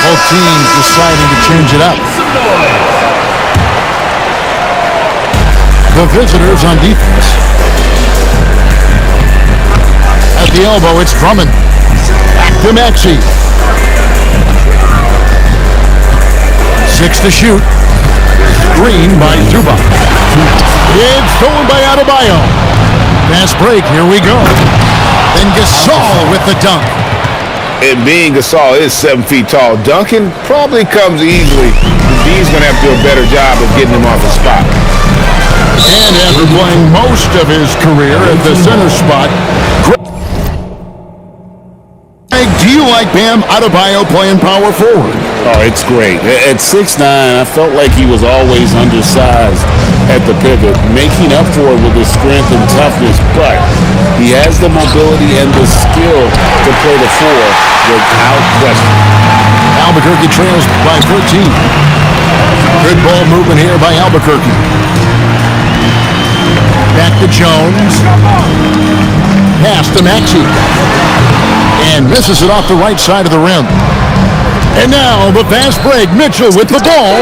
Both teams deciding to change it up. The visitors on defense. At the elbow, it's Drummond. Back to Maxey. 6 to shoot. screen by Zubac. It's stolen by Adebayo. Fast break, here we go. Then Gasol with the dunk. And being Gasol is 7 feet tall, dunking probably comes easily. He's going to have to do a better job of getting him off his spot. And after playing most of his career at the center spot, Greg, do you like Bam Adebayo playing power forward? Oh, it's great. At 6'9", I felt like he was always undersized at the pivot, making up for it with his strength and toughness, but he has the mobility and the skill to play the four without question. Albuquerque trails by 13. Good ball movement here by Albuquerque. Back to Jones. Pass to Maxey. And misses it off the right side of the rim. And now the fast break. Mitchell with the ball.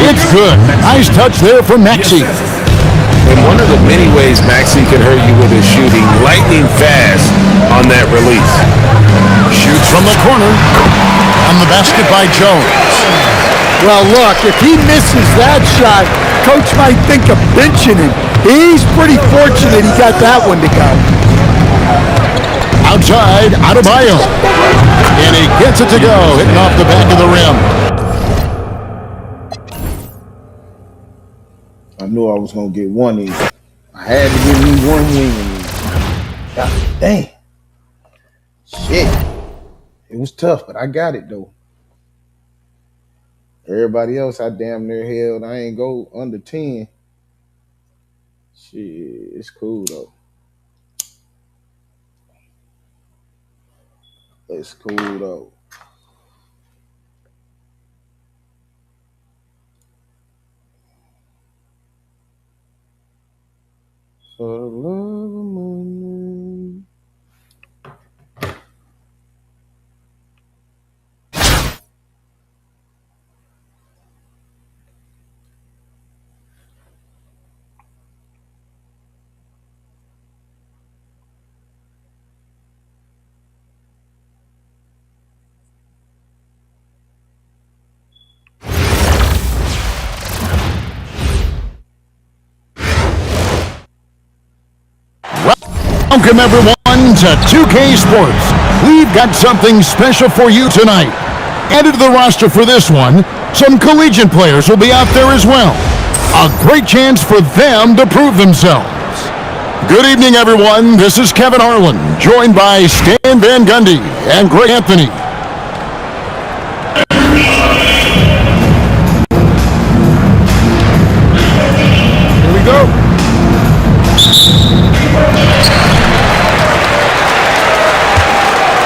It's good. Nice touch there from Maxey. And one of the many ways Maxey can hurt you with his shooting, lightning fast on that release. Shoots from the corner. On the basket by Jones. Well, look, if he misses that shot, coach might think of benching him. He's pretty fortunate he got that one to go. Outside, Adebayo. And he gets it to go, hitting off the back of the rim. I knew I was going to get one in. I had to give me one win. God dang. Shit. It was tough, but I got it, though. Everybody else, I damn near held. I ain't go under 10. Shit, it's cool, though. It's cool, though. For the love of money. Welcome everyone to 2K Sports. We've got something special for you tonight. Added to the roster for this one, some collegiate players will be out there as well. A great chance for them to prove themselves. Good evening everyone, this is Kevin Harlan, joined by Stan Van Gundy and Greg Anthony. Here we go.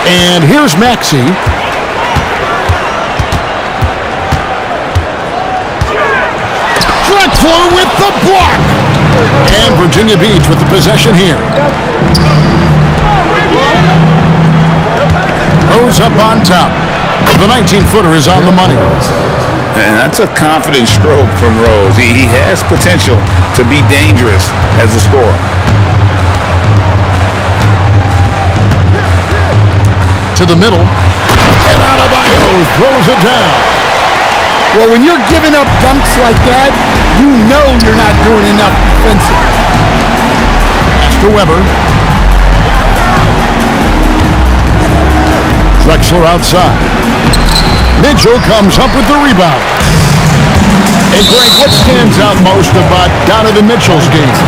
And here's Maxey. Drexler with the block. And Virginia Beach with the possession here. Rose up on top. The 19-footer is on the money. And that's a confident stroke from Rose. He has potential to be dangerous as a scorer. To the middle, and Adebayo throws it down. Well, when you're giving up dunks like that, you know you're not doing enough defensively. Pass to Weber. Drexler outside. Mitchell comes up with the rebound. And Greg, what stands out most about Donovan Mitchell's game?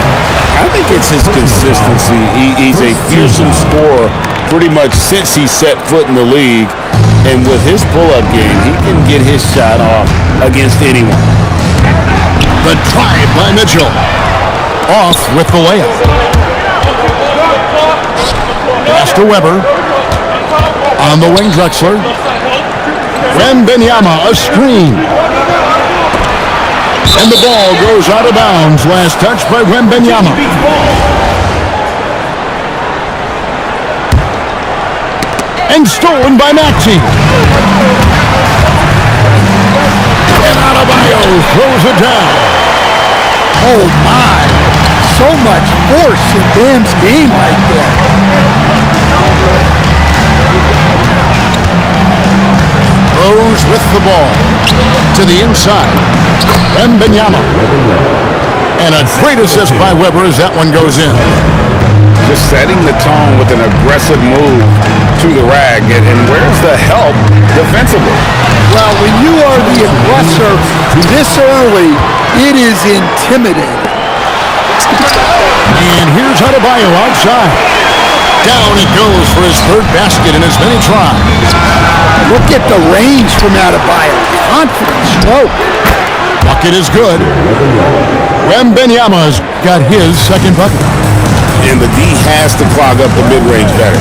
I think it's his consistency. He's a fearsome scorer pretty much since he set foot in the league. And with his pull-up game, he can get his shot off against anyone. The drive by Mitchell. Off with the layup. Pass to Weber. On the wing, Drexler. Wembanyama, a screen. And the ball goes out of bounds. Last touch by Wembanyama. And stolen by Maxey. And Adebayo throws it down. Oh my, so much force in Bam's game right there. Rose with the ball to the inside. Wembanyama. And a great assist by Weber as that one goes in. Just setting the tone with an aggressive move to the rag. And where's the help defensively? Well, when you are the aggressor this early, it is intimidating. And here's Adebayo outside. Down it goes for his third basket in as many tries. Look at the range from Adebayo. Confident stroke. Bucket is good. Wembanyama's got his second bucket. And the D has to clog up the mid-range better.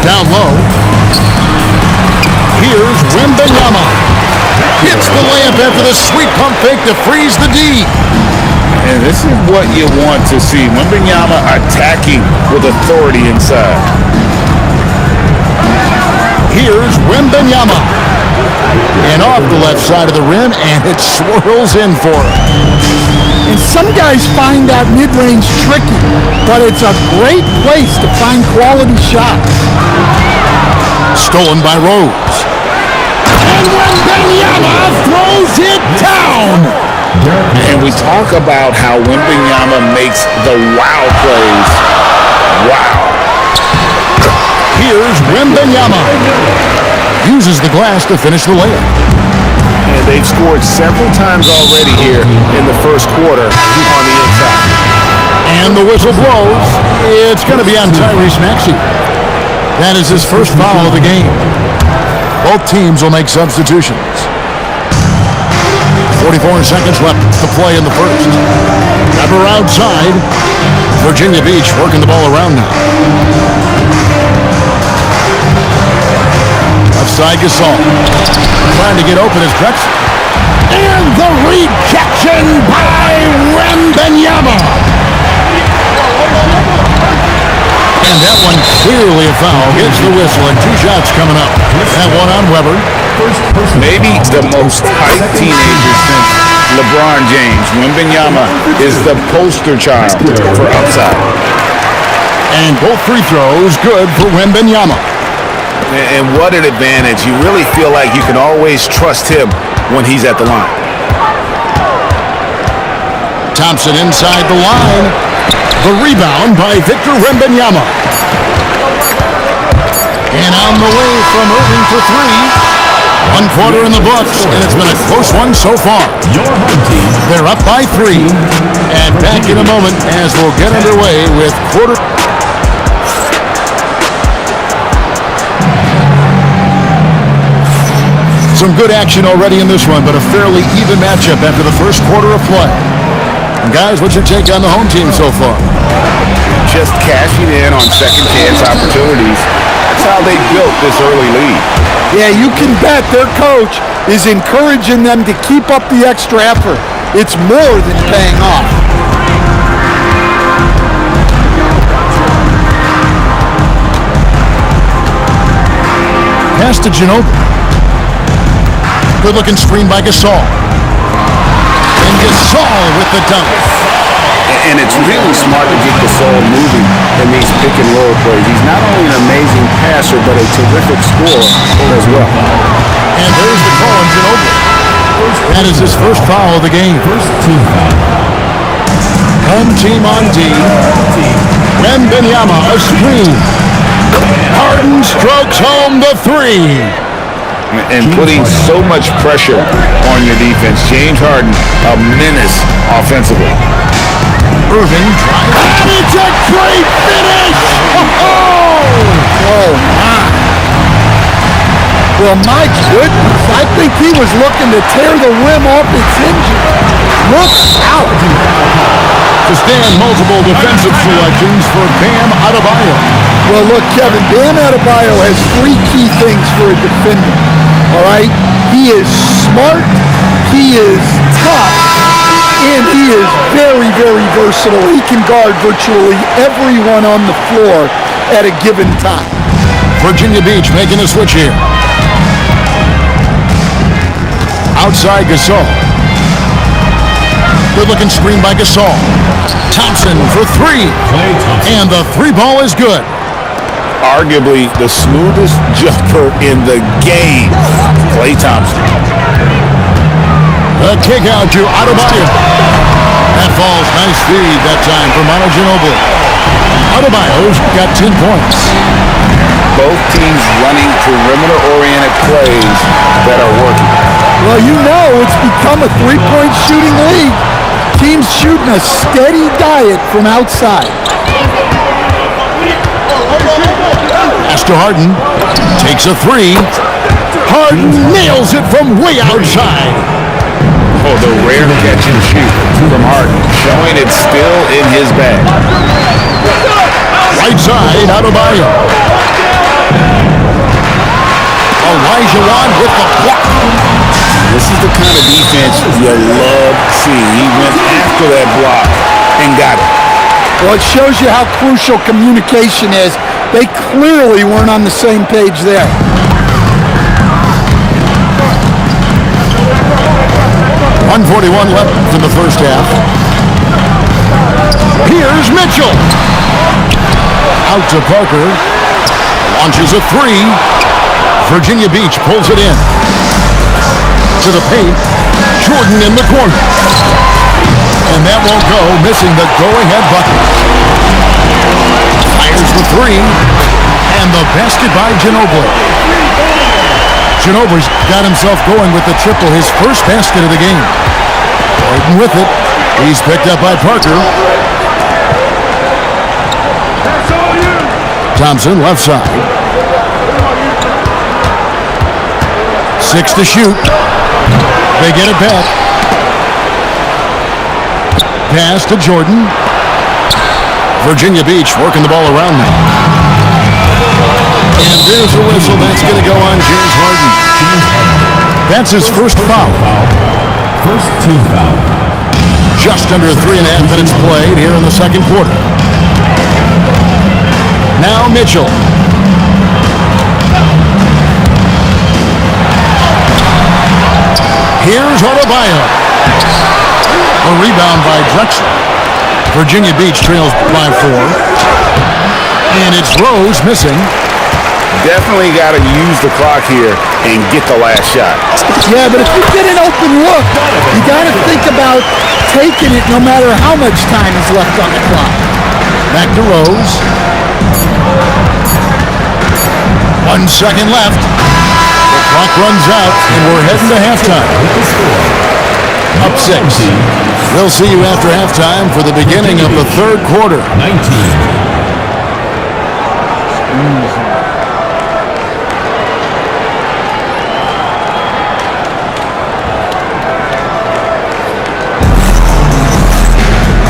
Down low. Here's Wembanyama. Hits the layup after the sweet pump fake to freeze the D. And this is what you want to see. Wembanyama attacking with authority inside. Here's Wembanyama. And off the left side of the rim, and it swirls in for him. And some guys find that mid-range tricky, but it's a great place to find quality shots. Stolen by Rose. And Wembanyama throws it down. And we talk about how Wembanyama makes the wow plays. Wow. Here's Wembanyama. Uses the glass to finish the layup. And they've scored several times already here in the first quarter on the inside. And the whistle blows. It's going to be on Tyrese Maxey. That is his first foul of the game. Both teams will make substitutions. 44 seconds left to play in the first. Weber outside. Virginia Beach working the ball around now. Outside Gasol. Trying to get open is Drexler. And the rejection by Wembanyama. And that one clearly a foul. Gets the whistle and two shots coming up. That one on Weber. Maybe the most hyped teenager since LeBron James. Wembanyama is the poster child for upside. And both free throws good for Wembanyama. And what an advantage. You really feel like you can always trust him when he's at the line. Thompson inside the line. The rebound by Victor Wembanyama. And on the way from Irving for three. 1 quarter in the books, and it's been a close one so far. They're up by 3. And back in a moment as we'll get underway with quarter. Some good action already in this one, but a fairly even matchup after the first quarter of play. And guys, what's your take on the home team so far? Just cashing in on second chance opportunities. That's how they built this early lead. Yeah, you can bet their coach is encouraging them to keep up the extra effort. It's more than paying off. Pass to Ginobili. Good-looking screen by Gasol. And Gasol with the dunk. And it's really smart to get Gasol moving in these pick-and-roll plays. He's not only an amazing passer, but a terrific scorer as well. And there's the call on Ginobili. That is his first foul of the game. Home team on D. Wembanyama, a screen. Harden strokes home the 3. And putting so much pressure on your defense. James Harden, a menace offensively. Irving drives. And it's a great finish! Oh, my. Well, my goodness. I think he was looking to tear the rim off its hinges. Look out. To stand multiple defensive selections for Bam Adebayo. Well, look, Kevin, Bam Adebayo has 3 key things for a defender. All right? He is smart, he is tough, and he is very, very versatile. He can guard virtually everyone on the floor at a given time. Virginia Beach making a switch here. Outside Gasol. Good-looking screen by Gasol. Thompson for 3. And the 3 ball is good. Arguably the smoothest jumper in the game, Klay Thompson. The kick out to Adebayo. That falls. Nice feed that time for Manu Ginobili. Adebayo's got 10 points. Both teams running perimeter-oriented plays that are working. Well, you know it's become a three-point shooting league. Teams shooting a steady diet from outside. Pass to Harden. Takes a three. Harden nails it from way outside. Oh, the rare catch and shoot from Harden, showing it's still in his bag. Right side, Adebayo. Elijah Wan with the block. This is the kind of defense you love seeing. He went after that block and got it. Well, it shows you how crucial communication is. They clearly weren't on the same page there. .141 left in the first half. Here's Mitchell. Out to Parker. Launches a three. Virginia Beach pulls it in. To the paint. Jordan in the corner. And that won't go, missing the go-ahead bucket. Fires the three. And the basket by Ginobili. Ginobili's got himself going with the triple, his first basket of the game. Jordan with it. He's picked up by Parker. Thompson, left side. 6 to shoot. They get it back. Pass to Jordan. Virginia Beach working the ball around them. And there's a whistle. That's going to go on James Harden. That's his first foul. First team foul. Just under 3.5 minutes played here in the second quarter. Now Mitchell. Here's Adebayo. A rebound by Drexler. Virginia Beach trails by 4. And it's Rose missing. Definitely got to use the clock here and get the last shot. Yeah, but if you get an open look, you got to think about taking it no matter how much time is left on the clock. Back to Rose. 1 second left. The clock runs out, and we're heading to halftime. Up 6. We'll see you after halftime for the beginning of the third quarter. 19.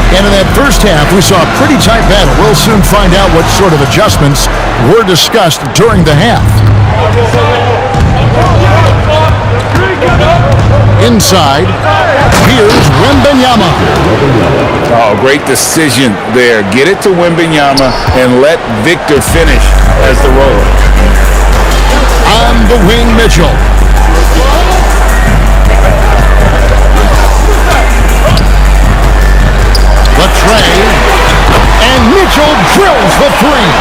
And in that first half, we saw a pretty tight battle. We'll soon find out what sort of adjustments were discussed during the half. Inside, here's Wembanyama. Oh, great decision there. Get it to Wembanyama and let Victor finish as the roller. On the wing, Mitchell. The tray, and Mitchell drills the three.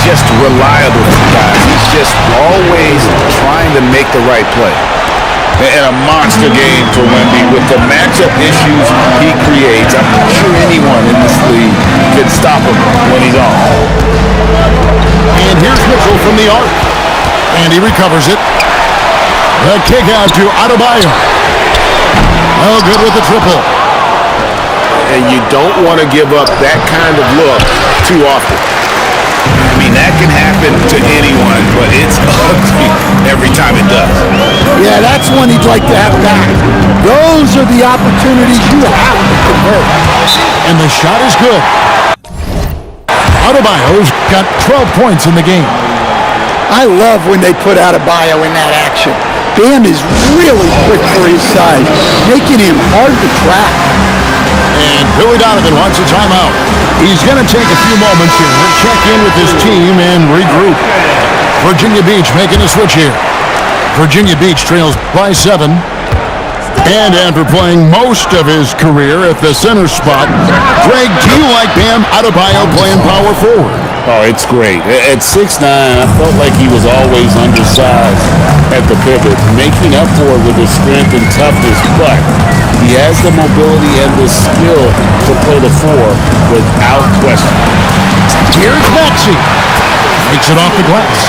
Just reliable, guys. He's just always trying to make the right play. And a monster game for Wemby with the matchup issues he creates. I'm not sure anyone in this league can stop him when he's on. And here's Mitchell from the arc. And he recovers it. The kick out to Adebayo. Oh, good with the triple. And you don't want to give up that kind of look too often. I mean, that can happen to anyone, but it's ugly every time it does. Yeah, that's one he'd like to have back. Those are the opportunities you have to convert. And the shot is good. Adebayo's got 12 points in the game. I love when they put Adebayo in that action. Bam is really quick for his size, making him hard to track. And Billy Donovan wants a timeout. He's going to take a few moments here to check in with his team and regroup. Virginia Beach making a switch here. Virginia Beach trails by 7. And after playing most of his career at the center spot, Greg, do you like Bam Adebayo playing power forward? Oh, it's great. At 6'9", I felt like he was always undersized at the pivot, making up for it with his strength and toughness, but he has the mobility and the skill to play the 4 without question. Here's Maxey. Makes it off the glass.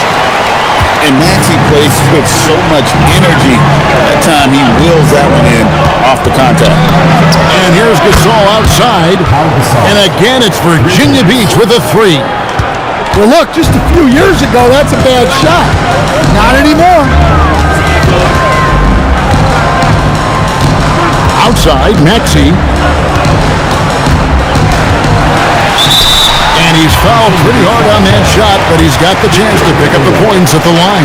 And Maxey plays with so much energy. That time he wheels that one in off the contact. And here's Gasol outside. And again, it's Virginia Beach with a 3. Well, look, just a few years ago, that's a bad shot. Not anymore. Outside, Maxey. And he's fouled pretty hard on that shot, but he's got the chance to pick up the points at the line.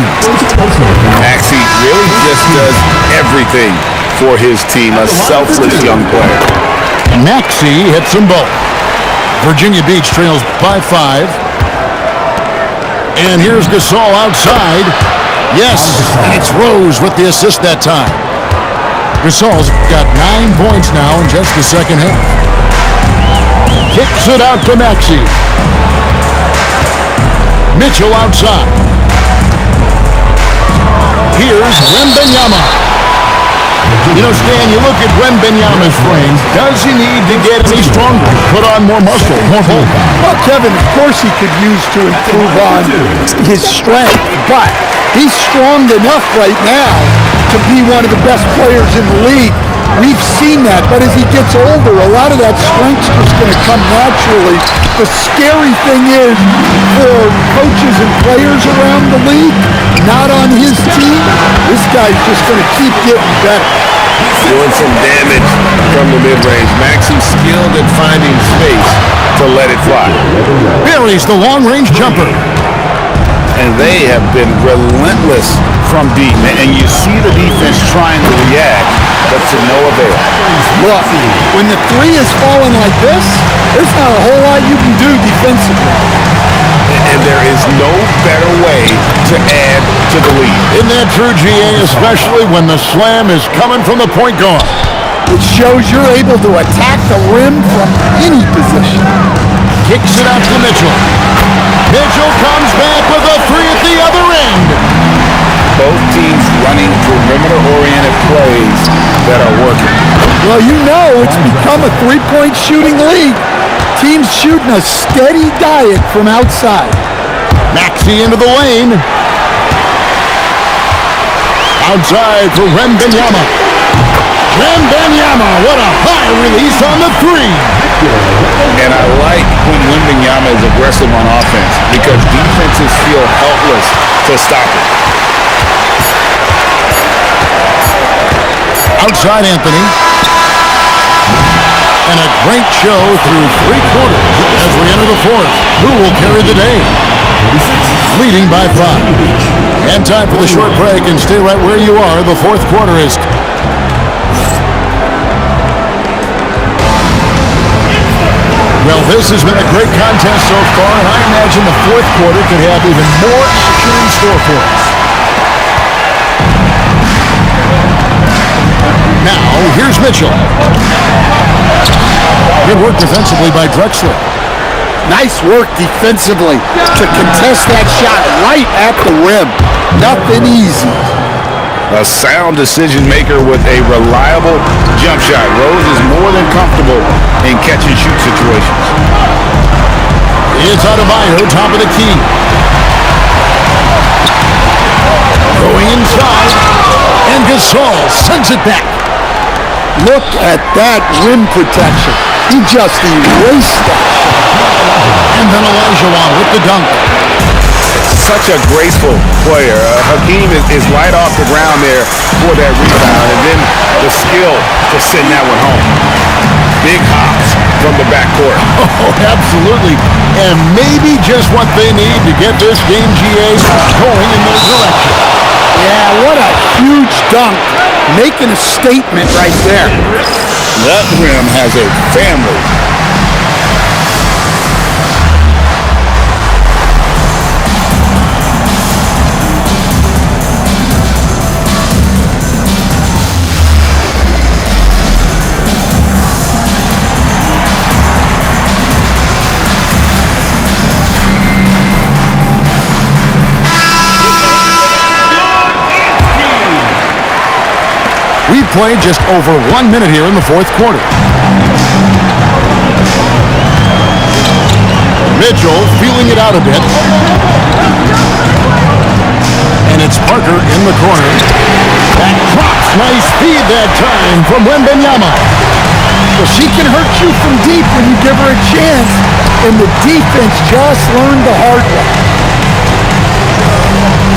Maxey really just does everything for his team, a selfless young player. Maxey hits them both. Virginia Beach trails by 5. And here's Gasol outside. Yes, it's Rose with the assist that time. Gasol's got 9 points now in just the second half. Kicks it out to Maxey. Mitchell outside. Here's Wembanyama. You know, Stan, you look at Wembanyama's frame. Does he need to get any stronger? Put on more muscle, more bulk? Well, Kevin, of course he could use to improve on his strength, but he's strong enough right now to be one of the best players in the league. We've seen that, but as he gets older, a lot of that strength's just going to come naturally. The scary thing is for coaches and players around the league, not on his team, this guy's just going to keep getting better. Doing some damage from the mid-range. Maxey's skilled at finding space to let it fly. Buries the long-range jumper. And they have been relentless from deep. And you see the defense trying to react, but to no avail. Look, when the 3 is falling like this, there's not a whole lot you can do defensively. And there is no better way to add to the lead. Isn't that true, GA, especially when the slam is coming from the point guard? It shows you're able to attack the rim from any position. Kicks it out to Mitchell. Mitchell comes back with a 3 at the other end. Both teams running perimeter-oriented plays that are working. Well, you know it's become a three-point shooting league. Teams shooting a steady diet from outside. Maxey into the lane. Outside for Wembanyama. Wembanyama, what a high release on the 3. And I like when Wembanyama is aggressive on offense because defenses feel helpless to stop it. Outside Anthony. And a great show through 3 quarters as we enter the 4th. Who will carry the day? Leading by 5. And time for the short break, and stay right where you are. The 4th quarter is... Well, this has been a great contest so far, and I imagine the 4th quarter could have even more action in store for us. Now, here's Mitchell. Good work defensively by Drexler. Nice work defensively to contest that shot right at the rim. Nothing easy. A sound decision maker with a reliable jump shot. Rose is more than comfortable in catch and shoot situations. It's Adebayo, top of the key. Going inside, and Gasol sends it back. Look at that rim protection. He just erased that. And then Olajuwon with the dunk. Such a graceful player. Hakeem is right off the ground there for that rebound, and then the skill to send that one home. Big hops from the backcourt. Oh, absolutely. And maybe just what they need to get this game, GA, going in their direction. Yeah, what a huge dunk. Making a statement right there. That rim has a family. We've played just over 1 minute here in the fourth quarter. Mitchell feeling it out a bit. And it's Parker in the corner. That drops. Nice feed that time from Wembanyama. Well, she can hurt you from deep when you give her a chance, and the defense just learned the hard way.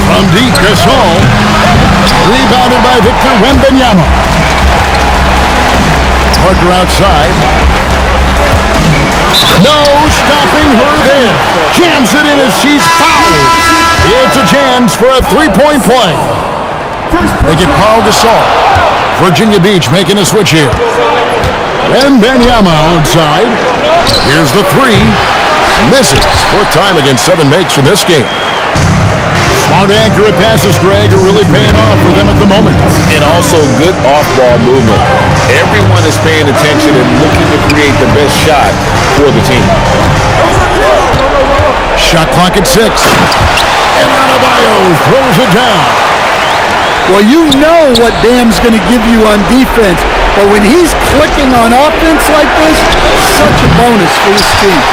From deep, Gasol. Rebounded by Victor Wembanyama. Parker outside. No stopping her there. Jams it in as she's fouled. It's a chance for a three-point play. They get Paul Gasol. Virginia Beach making a switch here. Wembanyama outside. Here's the three. Misses. Fourth time against 7 makes in this game. Smart, accurate passes, Greg, are really paying off for them at the moment. And also good off-ball movement. Everyone is paying attention and looking to create the best shot for the team. Shot clock at 6. And Adebayo throws it down. Well, you know what Bam's going to give you on defense, but when he's clicking on offense like this, such a bonus for this team.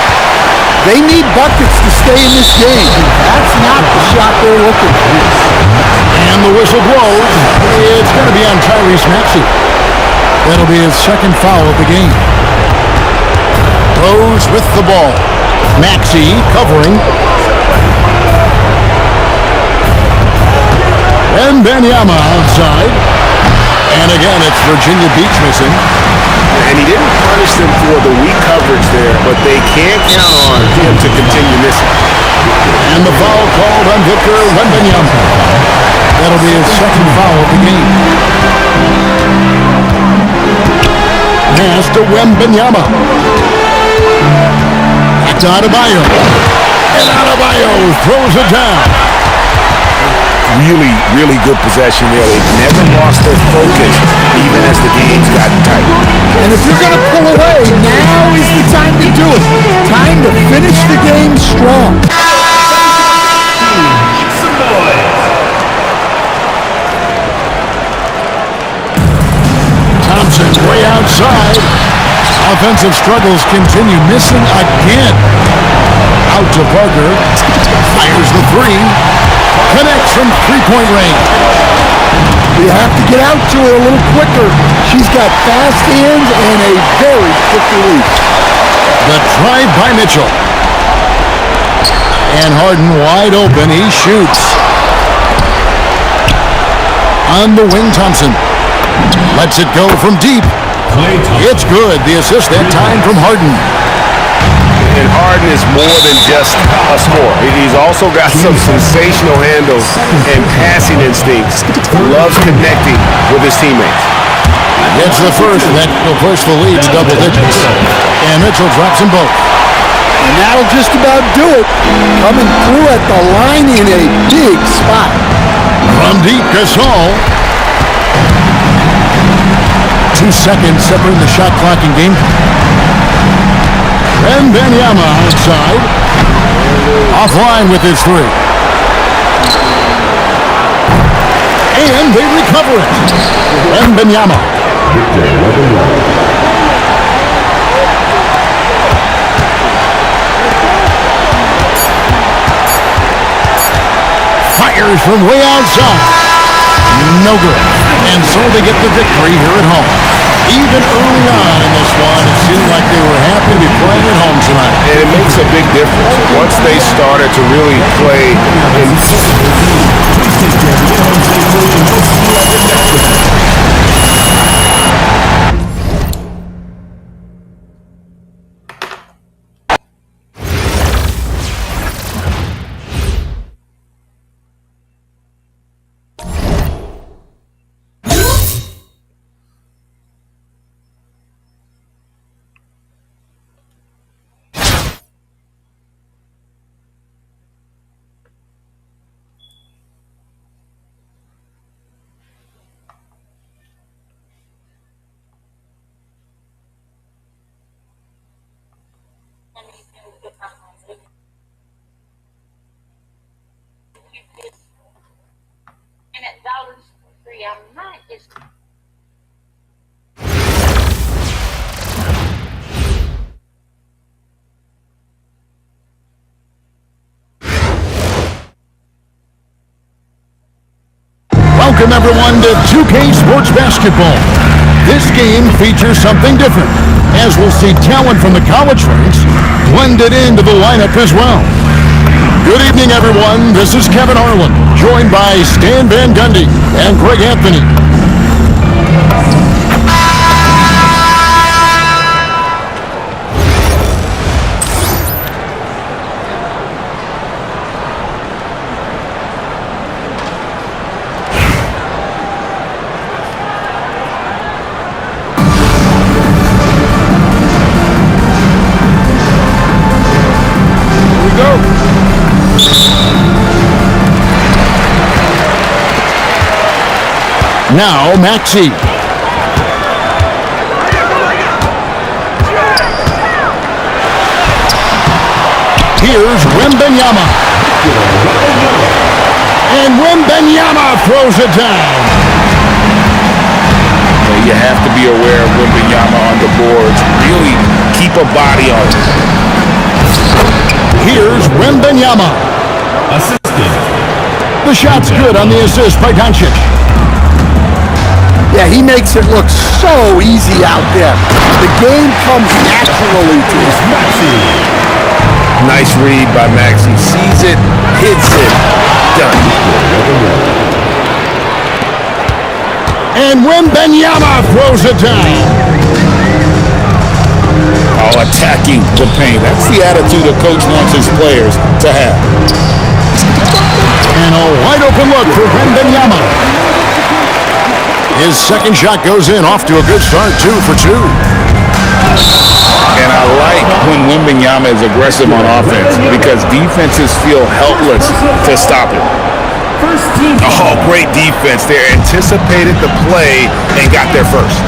They need buckets to stay in this game. That's not the shot they're looking for. And the whistle blows. It's going to be on Tyrese Maxey. That'll be his second foul of the game. Rose with the ball. Maxey covering. Wembanyama outside. And again, it's Virginia Beach missing. And he didn't punish them for the weak coverage there, but they can't count on him to continue missing. And the foul called on Victor Wembanyama. That'll be his second foul of the game. Pass to Wembanyama. Back to Adebayo. And Adebayo throws it down. Really, really good possession there. They never lost their focus, even as the game's gotten tight. And if you're going to pull away, now is the time to do it. Time to finish the game strong. Thompson way outside. Offensive struggles continue. Missing again. Out to Parker. Fires the three. Connects from three-point range. You have to get out to her a little quicker. She's got fast hands and a very quick release. The drive by Mitchell. And Harden wide open. He shoots. On the wing, Thompson. Lets it go from deep. It's good. The assist that time from Harden. And Harden is more than just a scorer. He's also got some sensational handles and passing instincts. Loves connecting with his teammates. Gets the first. That will push the lead to double digits. And Mitchell drops them both. And that'll just about do it. Coming through at the line in a big spot. From deep, Gasol. 2 seconds separating the shot clock and game. Wembanyama outside. Offline with his three. And they recover it. Wembanyama. Fires from way outside. No good. And so they get the victory here at home. Even early on in this one, it seemed like they were happy to be playing at home tonight. And it makes a big difference. Once they started to really play in And at $3 I'm not just Welcome everyone to 2K Sports Basketball. This game features something different, as we'll see talent from the college ranks blended into the lineup as well. Good evening everyone, this is Kevin Harlan, joined by Stan Van Gundy and Greg Anthony. Now, Maxey. Here's Wembanyama. And Wembanyama throws it down. You have to be aware of Wembanyama on the boards. Really keep a body on it. Here's Wembanyama. Assisted. The shot's good on the assist by Doncic. Yeah, he makes it look so easy out there. The game comes naturally to him. Nice read by Maxey. Sees it, hits it, done. And Wembanyama throws it down. Oh, attacking the paint. That's the attitude a coach wants his players to have. And a wide open look for Wembanyama. His second shot goes in, off to a good start, 2 for 2. And I like when Wembanyama is aggressive on offense because defenses feel helpless to stop it. Oh, great defense there. Anticipated the play and got there first.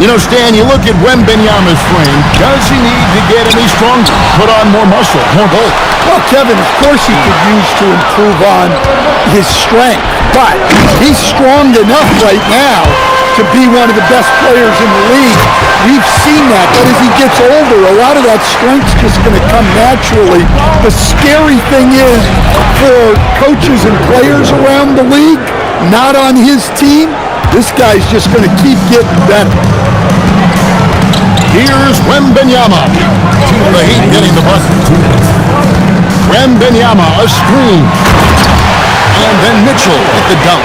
You know, Stan, you look at Wembanyama's frame. Does he need to get any stronger? Put on more muscle, more bulk? Well, Kevin, of course he could use to improve on his strength, but he's strong enough right now to be one of the best players in the league. We've seen that, but as he gets older, a lot of that strength's just going to come naturally. The scary thing is for coaches and players around the league, not on his team, this guy's just going to keep getting better. Here's Wembanyama. The Heat getting the button. Wembanyama, a screen. And then Mitchell at the dunk.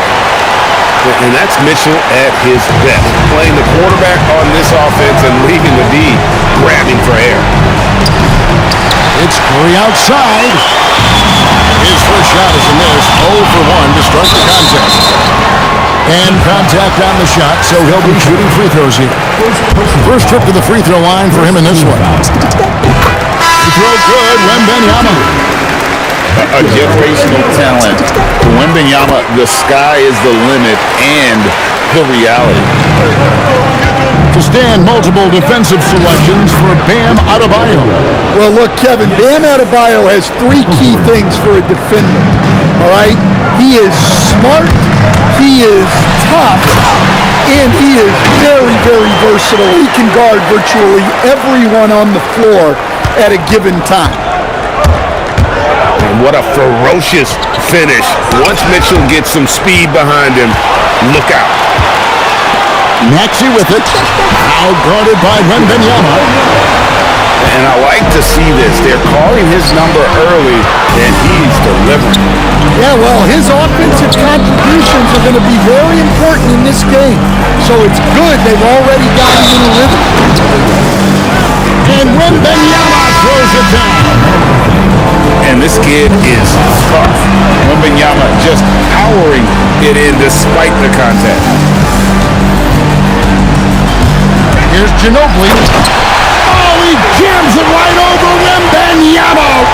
And that's Mitchell at his best. Playing the quarterback on this offense and leaving the D grabbing for air. It's Curry outside. His first shot is a miss. 0 for 1 to start the contest. And contact on the shot, so he'll be shooting free throws here. First trip to the free throw line for him in this one. Free throw good, Wembanyama. A generational talent. Wembanyama, the sky is the limit and the reality. To stand multiple defensive selections for Bam Adebayo. Well, look, Kevin, Bam Adebayo has 3 key things for a defender, all right? He is smart, he is tough, and he is very, very versatile. He can guard virtually everyone on the floor at a given time. And what a ferocious finish. Once Mitchell gets some speed behind him, look out. Maxey with it. Out guarded by Wembanyama. And I like to see this. They're calling his number early, and he's delivering. Yeah, well, his offensive contributions are going to be very important in this game. So it's good they've already got him in a rhythm. And Wembanyama throws it down. And this kid is tough. Wembanyama just powering it in despite the contact. Here's Ginobili. Oh, he jams it right over Wembanyama.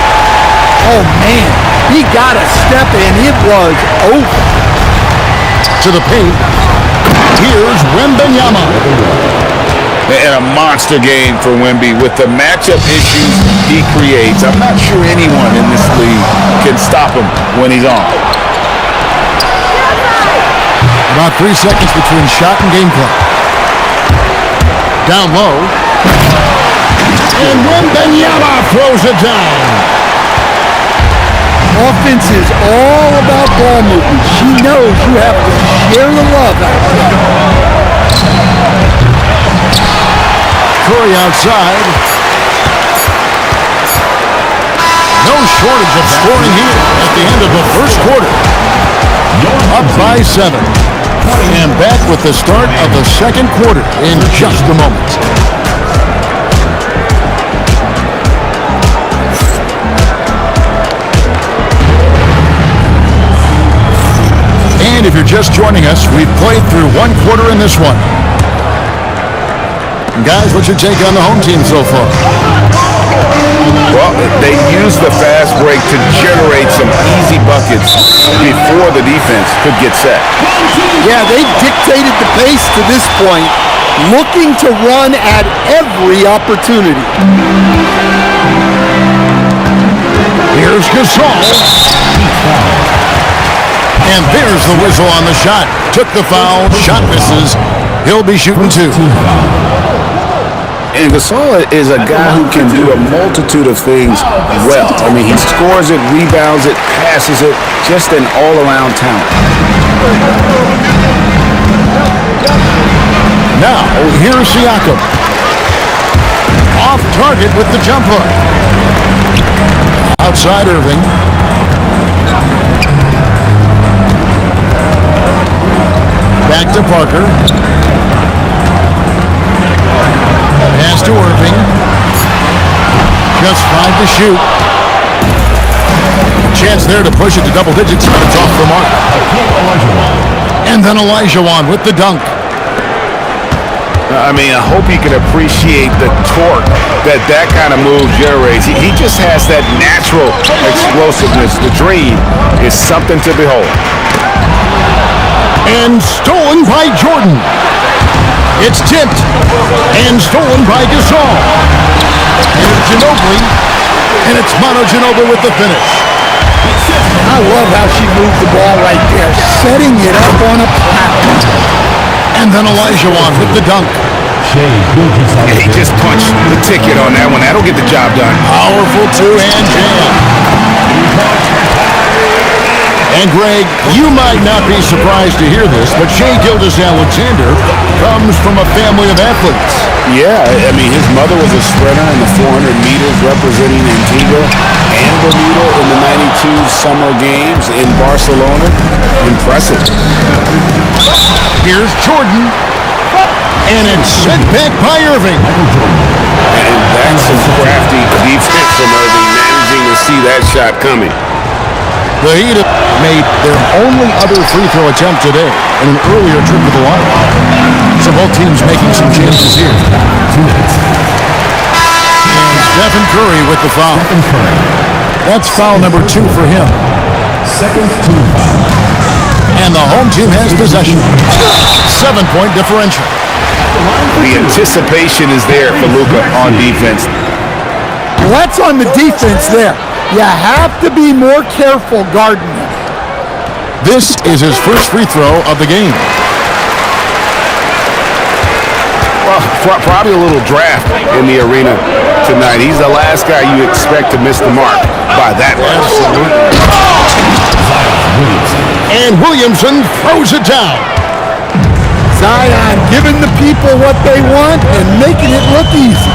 Oh, man. He got a step in. It was over. To the paint. Here's Wembanyama. And a monster game for Wemby with the matchup issues he creates. I'm not sure anyone in this league can stop him when he's on. About 3 seconds between shot and game clock. Down low. And Wembanyama throws it down. offense is all about ball movement. She knows you have to share the love out there. Curry outside. No shortage of scoring here at the end of the first quarter. Up by 7. And back with the start of the second quarter in just a moment. And if you're just joining us, we've played through one quarter in this one. Guys, what's your take on the home team so far? Well, they used the fast break to generate some easy buckets before the defense could get set. Yeah, they dictated the pace to this point, looking to run at every opportunity. Here's Gasol. And there's the whistle on the shot. Took the foul, shot misses. He'll be shooting 2. And Gasol is a guy who can do a multitude of things well. I mean, he scores it, rebounds it, passes it, just an all-around talent. Now, here's Siakam. Off target with the jump hook. Outside Irving. Back to Parker. Pass to Irving. Just 5 to shoot. Chance there to push it to double digits, but it's off the mark. And then Olajuwon with the dunk. I mean, I hope he can appreciate the torque that kind of move generates. He just has that natural explosiveness. The dream is something to behold. And stolen by Jordan. It's tipped and stolen by Gasol. And it's Ginobili. And it's Manu Ginobili with the finish. I love how she moved the ball right there, setting it up on a platform. And then Olajuwon with the dunk. He just punched the ticket on that one. That'll get the job done. Powerful two-hand jam. And Greg, you might not be surprised to hear this, but Shai Gilgeous-Alexander comes from a family of athletes. Yeah, I mean, his mother was a sprinter in the 400 meters representing Antigua and Bermuda in the 92 Summer Games in Barcelona. Impressive. Here's Jordan. And it's sent back by Irving. And that's some crafty defense from Irving, managing to see that shot coming. The Heat have made their only other free throw attempt today in an earlier trip to the line. So both teams making some chances here. And Stephen Curry with the foul. That's foul number 2 for him. Second team foul. And the home team has possession. 7-point differential. The anticipation is there for Luka on defense. Well, that's on the defense there. You have to be more careful guarding him. This is his first free throw of the game. Well, probably a little draft in the arena tonight. He's the last guy you expect to miss the mark by that much. And Williamson throws it down. Zion giving the people what they want and making it look easy.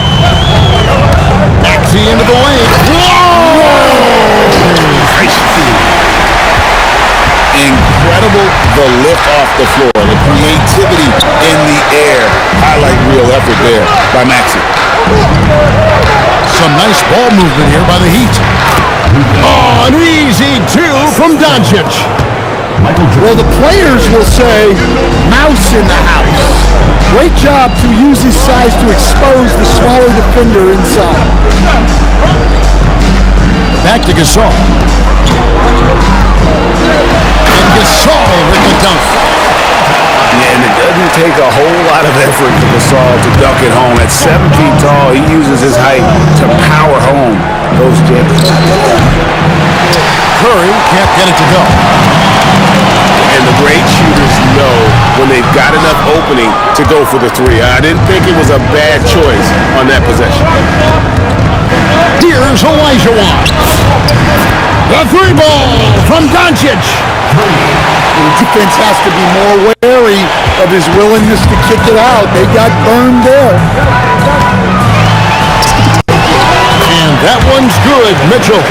Maxey into the lane. Incredible, the lift off the floor, the creativity in the air. Highlight real effort there by Maxey. Some nice ball movement here by the Heat. Oh, an easy 2 from Doncic. Well, the players will say, mouse in the house. Great job to use his size to expose the smaller defender inside. Back to Gasol. And Gasol with the dunk. And it doesn't take a whole lot of effort for Gasol to dunk it home. At 7 feet tall, he uses his height to power home those jets. Curry can't get it to go. And the great shooters know when they've got enough opening to go for the 3. I didn't think it was a bad choice on that possession. Here's Elijah Watt. The three ball from Doncic. The defense has to be more wary of his willingness to kick it out. They got burned there. And that one's good, Mitchell.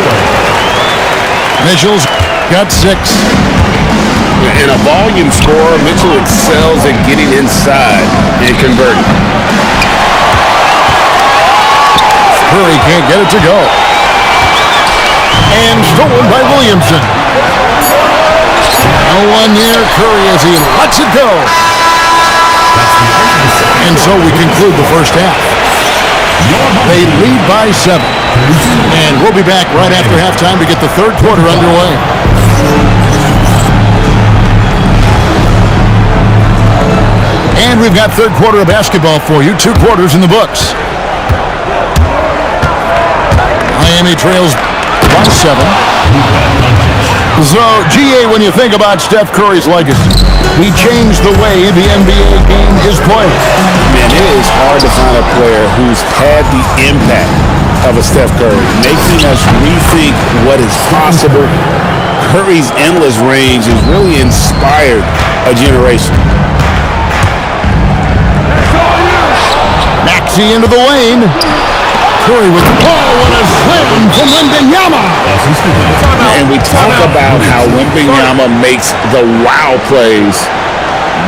Mitchell's got 6. In a volume scorer, Mitchell excels at getting inside and converting. Curry can't get it to go. And stolen by Williamson. No one near Curry as he lets it go. And so we conclude the first half. They lead by 7. And we'll be back right after halftime to get the third quarter underway. And we've got third quarter of basketball for you. 2 quarters in the books. Miami trails by 7. So, GA, when you think about Steph Curry's legacy, he changed the way the NBA game is played. Man, it is hard to find a player who's had the impact of a Steph Curry, making us rethink what is possible. Curry's endless range has really inspired a generation. Maxey into the lane. Curry with the ball and a slam from Wembanyama. And we talk about how Wembanyama makes the wow plays.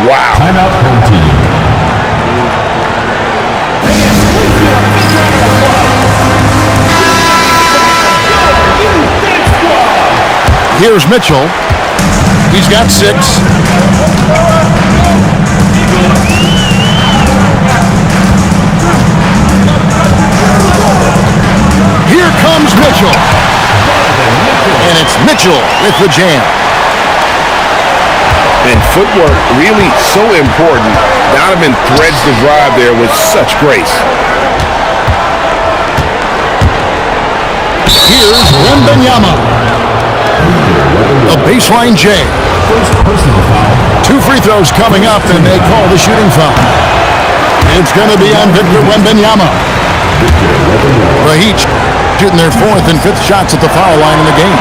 Wow. Timeout home team. Here's Mitchell. He's got 6. Here comes Mitchell. And it's Mitchell with the jam. And footwork really so important. Donovan threads the drive there with such grace. Here's Wembanyama. A baseline J. First personal foul. 2 free throws coming up, and they call the shooting foul. It's going to be on Victor Wembanyama. The Heat shooting their 4th and 5th shots at the foul line in the game.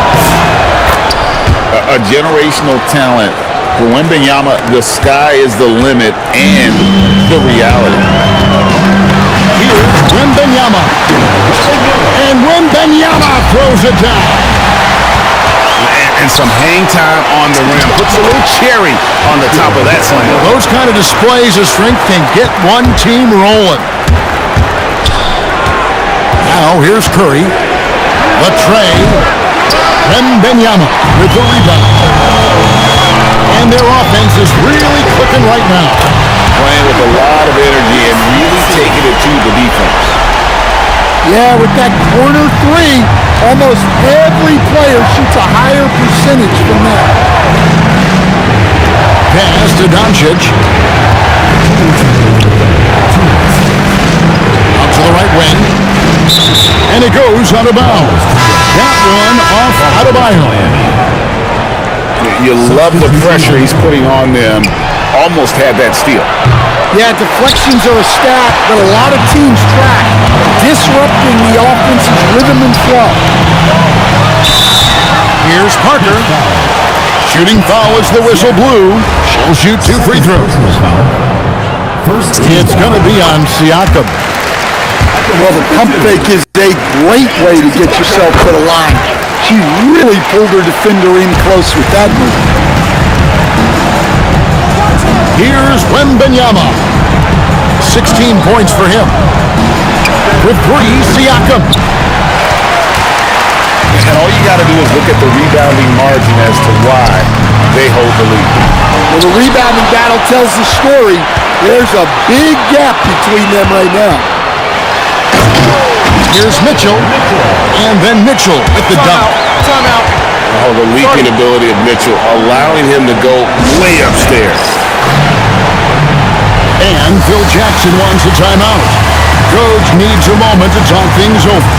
A generational talent. For Wembanyama, the sky is the limit and the reality. Here's Wembanyama. And Wembanyama throws it down. And some hang time on the rim. Puts a little cherry on the top of that slam. Those kind of displays of strength can get one team rolling. Now here's Curry. The tray. Wembanyama with the rebound. And their offense is really clicking right now. Playing with a lot of energy and really taking it to the defense. Yeah, with that corner 3, almost every player shoots a higher percentage from that. Pass to Doncic. Out to the right wing. And it goes out of bounds. That one off Adebayo. You love the pressure he's putting on them. Almost had that steal. Yeah, deflections are a stat that a lot of teams track, disrupting the offense's rhythm and flow. Here's Parker. Shooting foul as the whistle blew. She'll shoot 2 free throws. It's going to be on Siakam. Well, the pump fake is a great way to get yourself to the line. She really pulled her defender in close with that move. Here's Wembanyama. 16 points for him. With 3, Siakam. And all you got to do is look at the rebounding margin as to why they hold the lead. Well, the rebounding battle tells the story. There's a big gap between them right now. Here's Mitchell. And then Mitchell with the dunk. Timeout. Oh, the leaping ability of Mitchell, allowing him to go way upstairs. And Phil Jackson wants a timeout. Coach needs a moment to talk things over.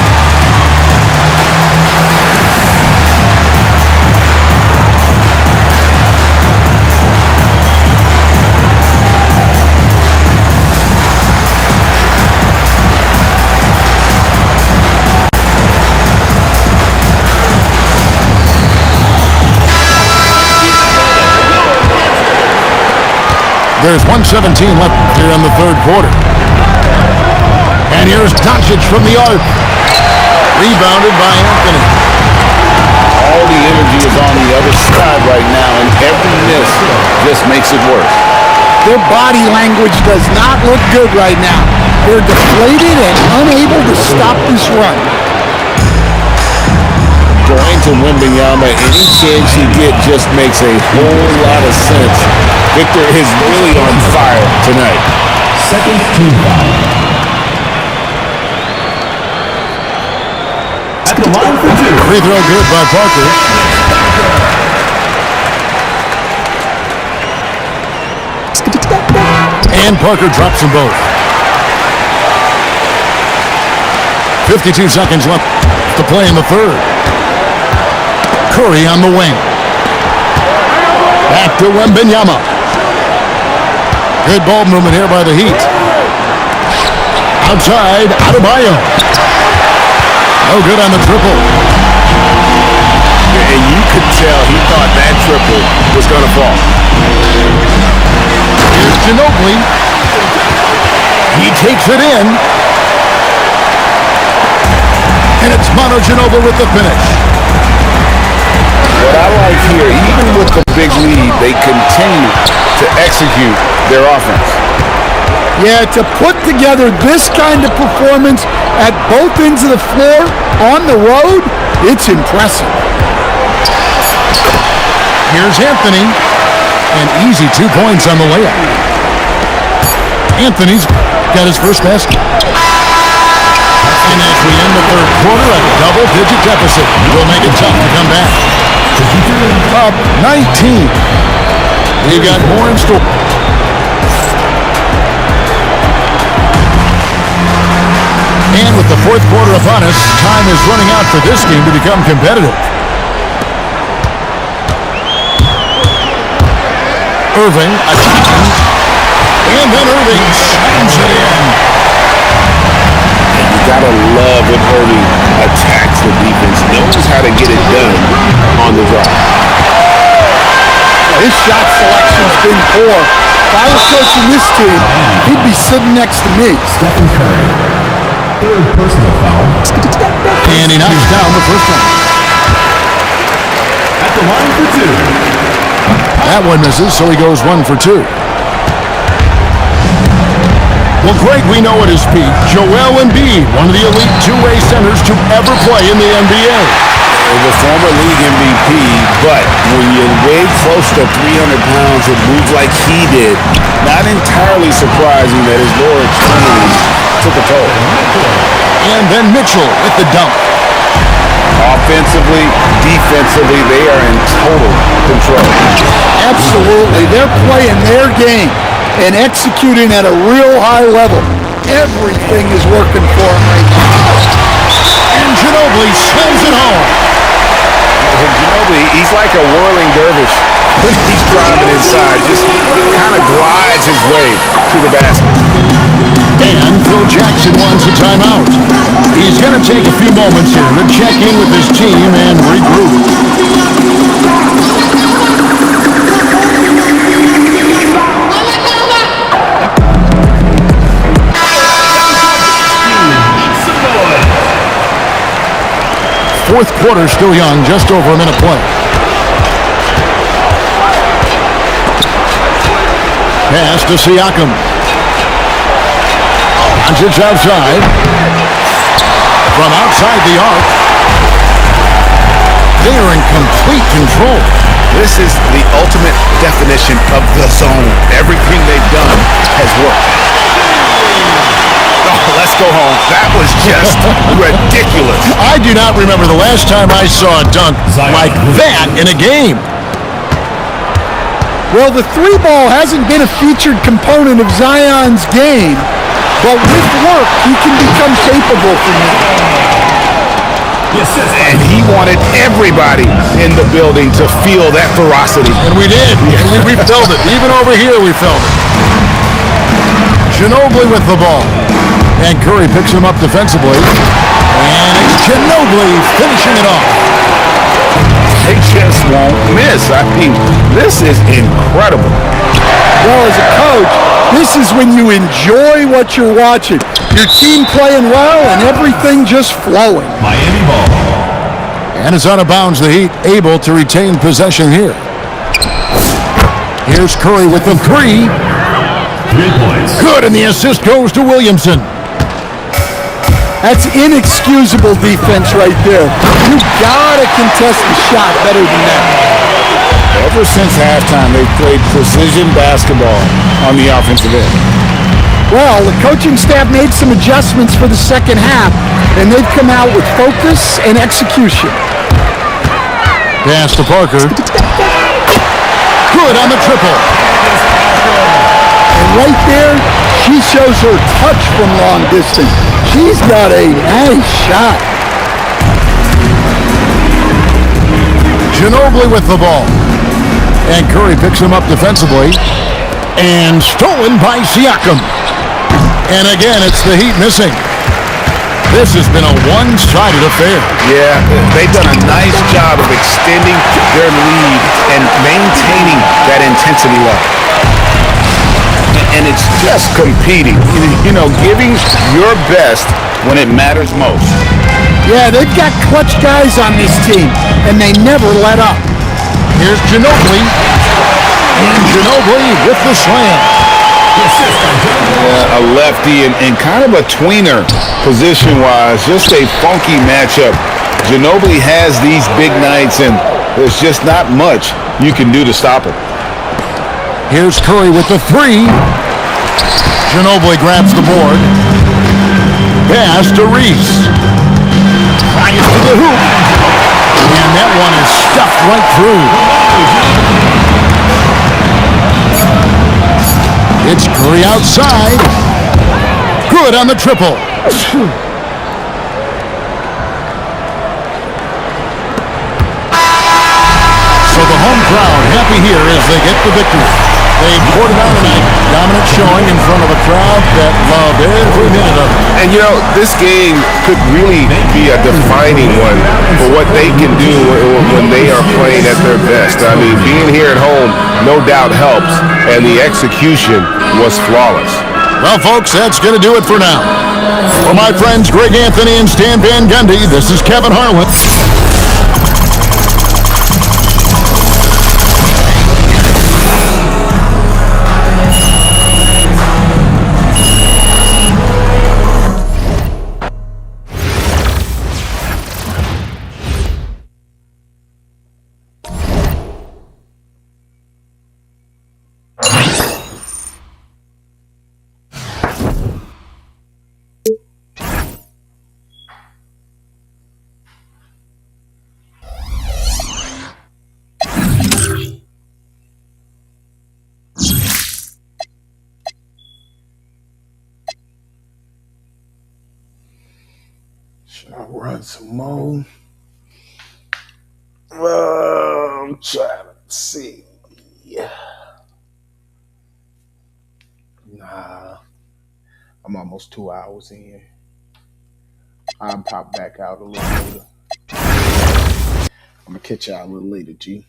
There's 1:17 left here in the third quarter. And here's Doncic from the arc. Rebounded by Anthony. All the energy is on the other side right now, and every miss just makes it worse. Their body language does not look good right now. They're deflated and unable to stop this run. Going to Wembanyama, any chance you get just makes a whole lot of sense. Victor is really on fire tonight. Second team foul. At the line for two. Free throw good by Parker. And Parker drops them both. 52 seconds left to play in the third. Curry on the wing. Back to Wembanyama. Good ball movement here by the Heat. Outside, Adebayo. No good on the triple. And you could tell he thought that triple was going to fall. Here's Ginobili. He takes it in. And it's Manu Ginobili with the finish. What I like here, even with the big lead, they continue to execute their offense. Yeah, to put together this kind of performance at both ends of the floor on the road, it's impressive. Here's Anthony. An easy 2 points on the layup. Anthony's got his first basket. And as we end the third quarter, a double-digit deficit will make it tough to come back. Up 19. We've got more in store. And with the fourth quarter upon us, time is running out for this game to become competitive. Irving attacking. And then Irving slams it in. You gotta love when Irving attacks the defense, knows how to get it done on the drive. His shot selection's been poor. If I was coaching this team, he'd be sitting next to me. Stephen Curry. Third personal foul. And he knocks down the first one. At the line for two. That one misses, so he goes 1 for 2. Well, Greg, we know at his peak, Joel Embiid, one of the elite two-way centers to ever play in the NBA. The former league MVP, but when you weigh close to 300 pounds and move like he did, not entirely surprising that his lower extremities took a toll. And then Mitchell with the dunk. Offensively, defensively, they are in total control. Absolutely. They're playing their game and executing at a real high level. Everything is working for them right now. And Ginobili slams it home. Ginobili, he's like a whirling dervish when he's driving inside. Just kind of glides his way to the basket. And Phil Jackson wants a timeout. He's going to take a few moments here to check in with his team and regroup. Fourth quarter still young, just over a minute play. Pass to Siakam. Doncic outside. From outside the arc. They are in complete control. This is the ultimate definition of the zone. Everything they've done has worked. Oh, let's go home. That was just ridiculous. I do not remember the last time I saw a dunk like that in a game. Well, the three ball hasn't been a featured component of Zion's game, but with work, he can become capable from that. And he wanted everybody in the building to feel that ferocity. And we did. And we felt it. Even over here, we felt it. Ginobili with the ball. And Curry picks him up defensively. And it's Ginobili finishing it off. They just won't miss. I mean, this is incredible. Well, as a coach, This is when you enjoy what you're watching. Your team playing well and everything just flowing. Miami ball. And it's out of bounds. The Heat able to retain possession here. Here's Curry with the three. 3 points. Good, and the assist goes to Williamson. That's inexcusable defense right there. You gotta contest the shot better than that. Ever since halftime, they've played precision basketball on the offensive end. Well, the coaching staff made some adjustments for the second half, and they've come out with focus and execution. Pass to Parker. Good on the triple. And right there, she shows her touch from long distance. She's got a nice shot. Ginobili with the ball. And Curry picks him up defensively. And stolen by Siakam. And again, it's the Heat missing. This has been a one-sided affair. Yeah, they've done a nice job of extending their lead and maintaining that intensity level. And it's just competing, giving your best when it matters most. Yeah, they've got clutch guys on this team, and they never let up. Here's Ginobili. And Ginobili with the slam. A lefty and kind of a tweener position-wise. Just a funky matchup. Ginobili has these big nights, and there's just not much you can do to stop him. Here's Curry with the three. Ginobili grabs the board. Pass to Reese. Fires to the hoop. And that one is stuffed right through. It's Curry outside. Good on the triple. So the home crowd happy here as they get the victory. They poured it out tonight. Dominant showing in front of a crowd that loved every minute of it. And this game could really be a defining one for what they can do when they are playing at their best. I mean, being here at home no doubt helps, and the execution was flawless. Well, folks, that's going to do it for now. For my friends Greg Anthony and Stan Van Gundy, this is Kevin Harlan. I'll run some more. I'm trying to see. Nah, I'm almost 2 hours in. I'll pop back out a little later. I'm gonna catch y'all a little later, G.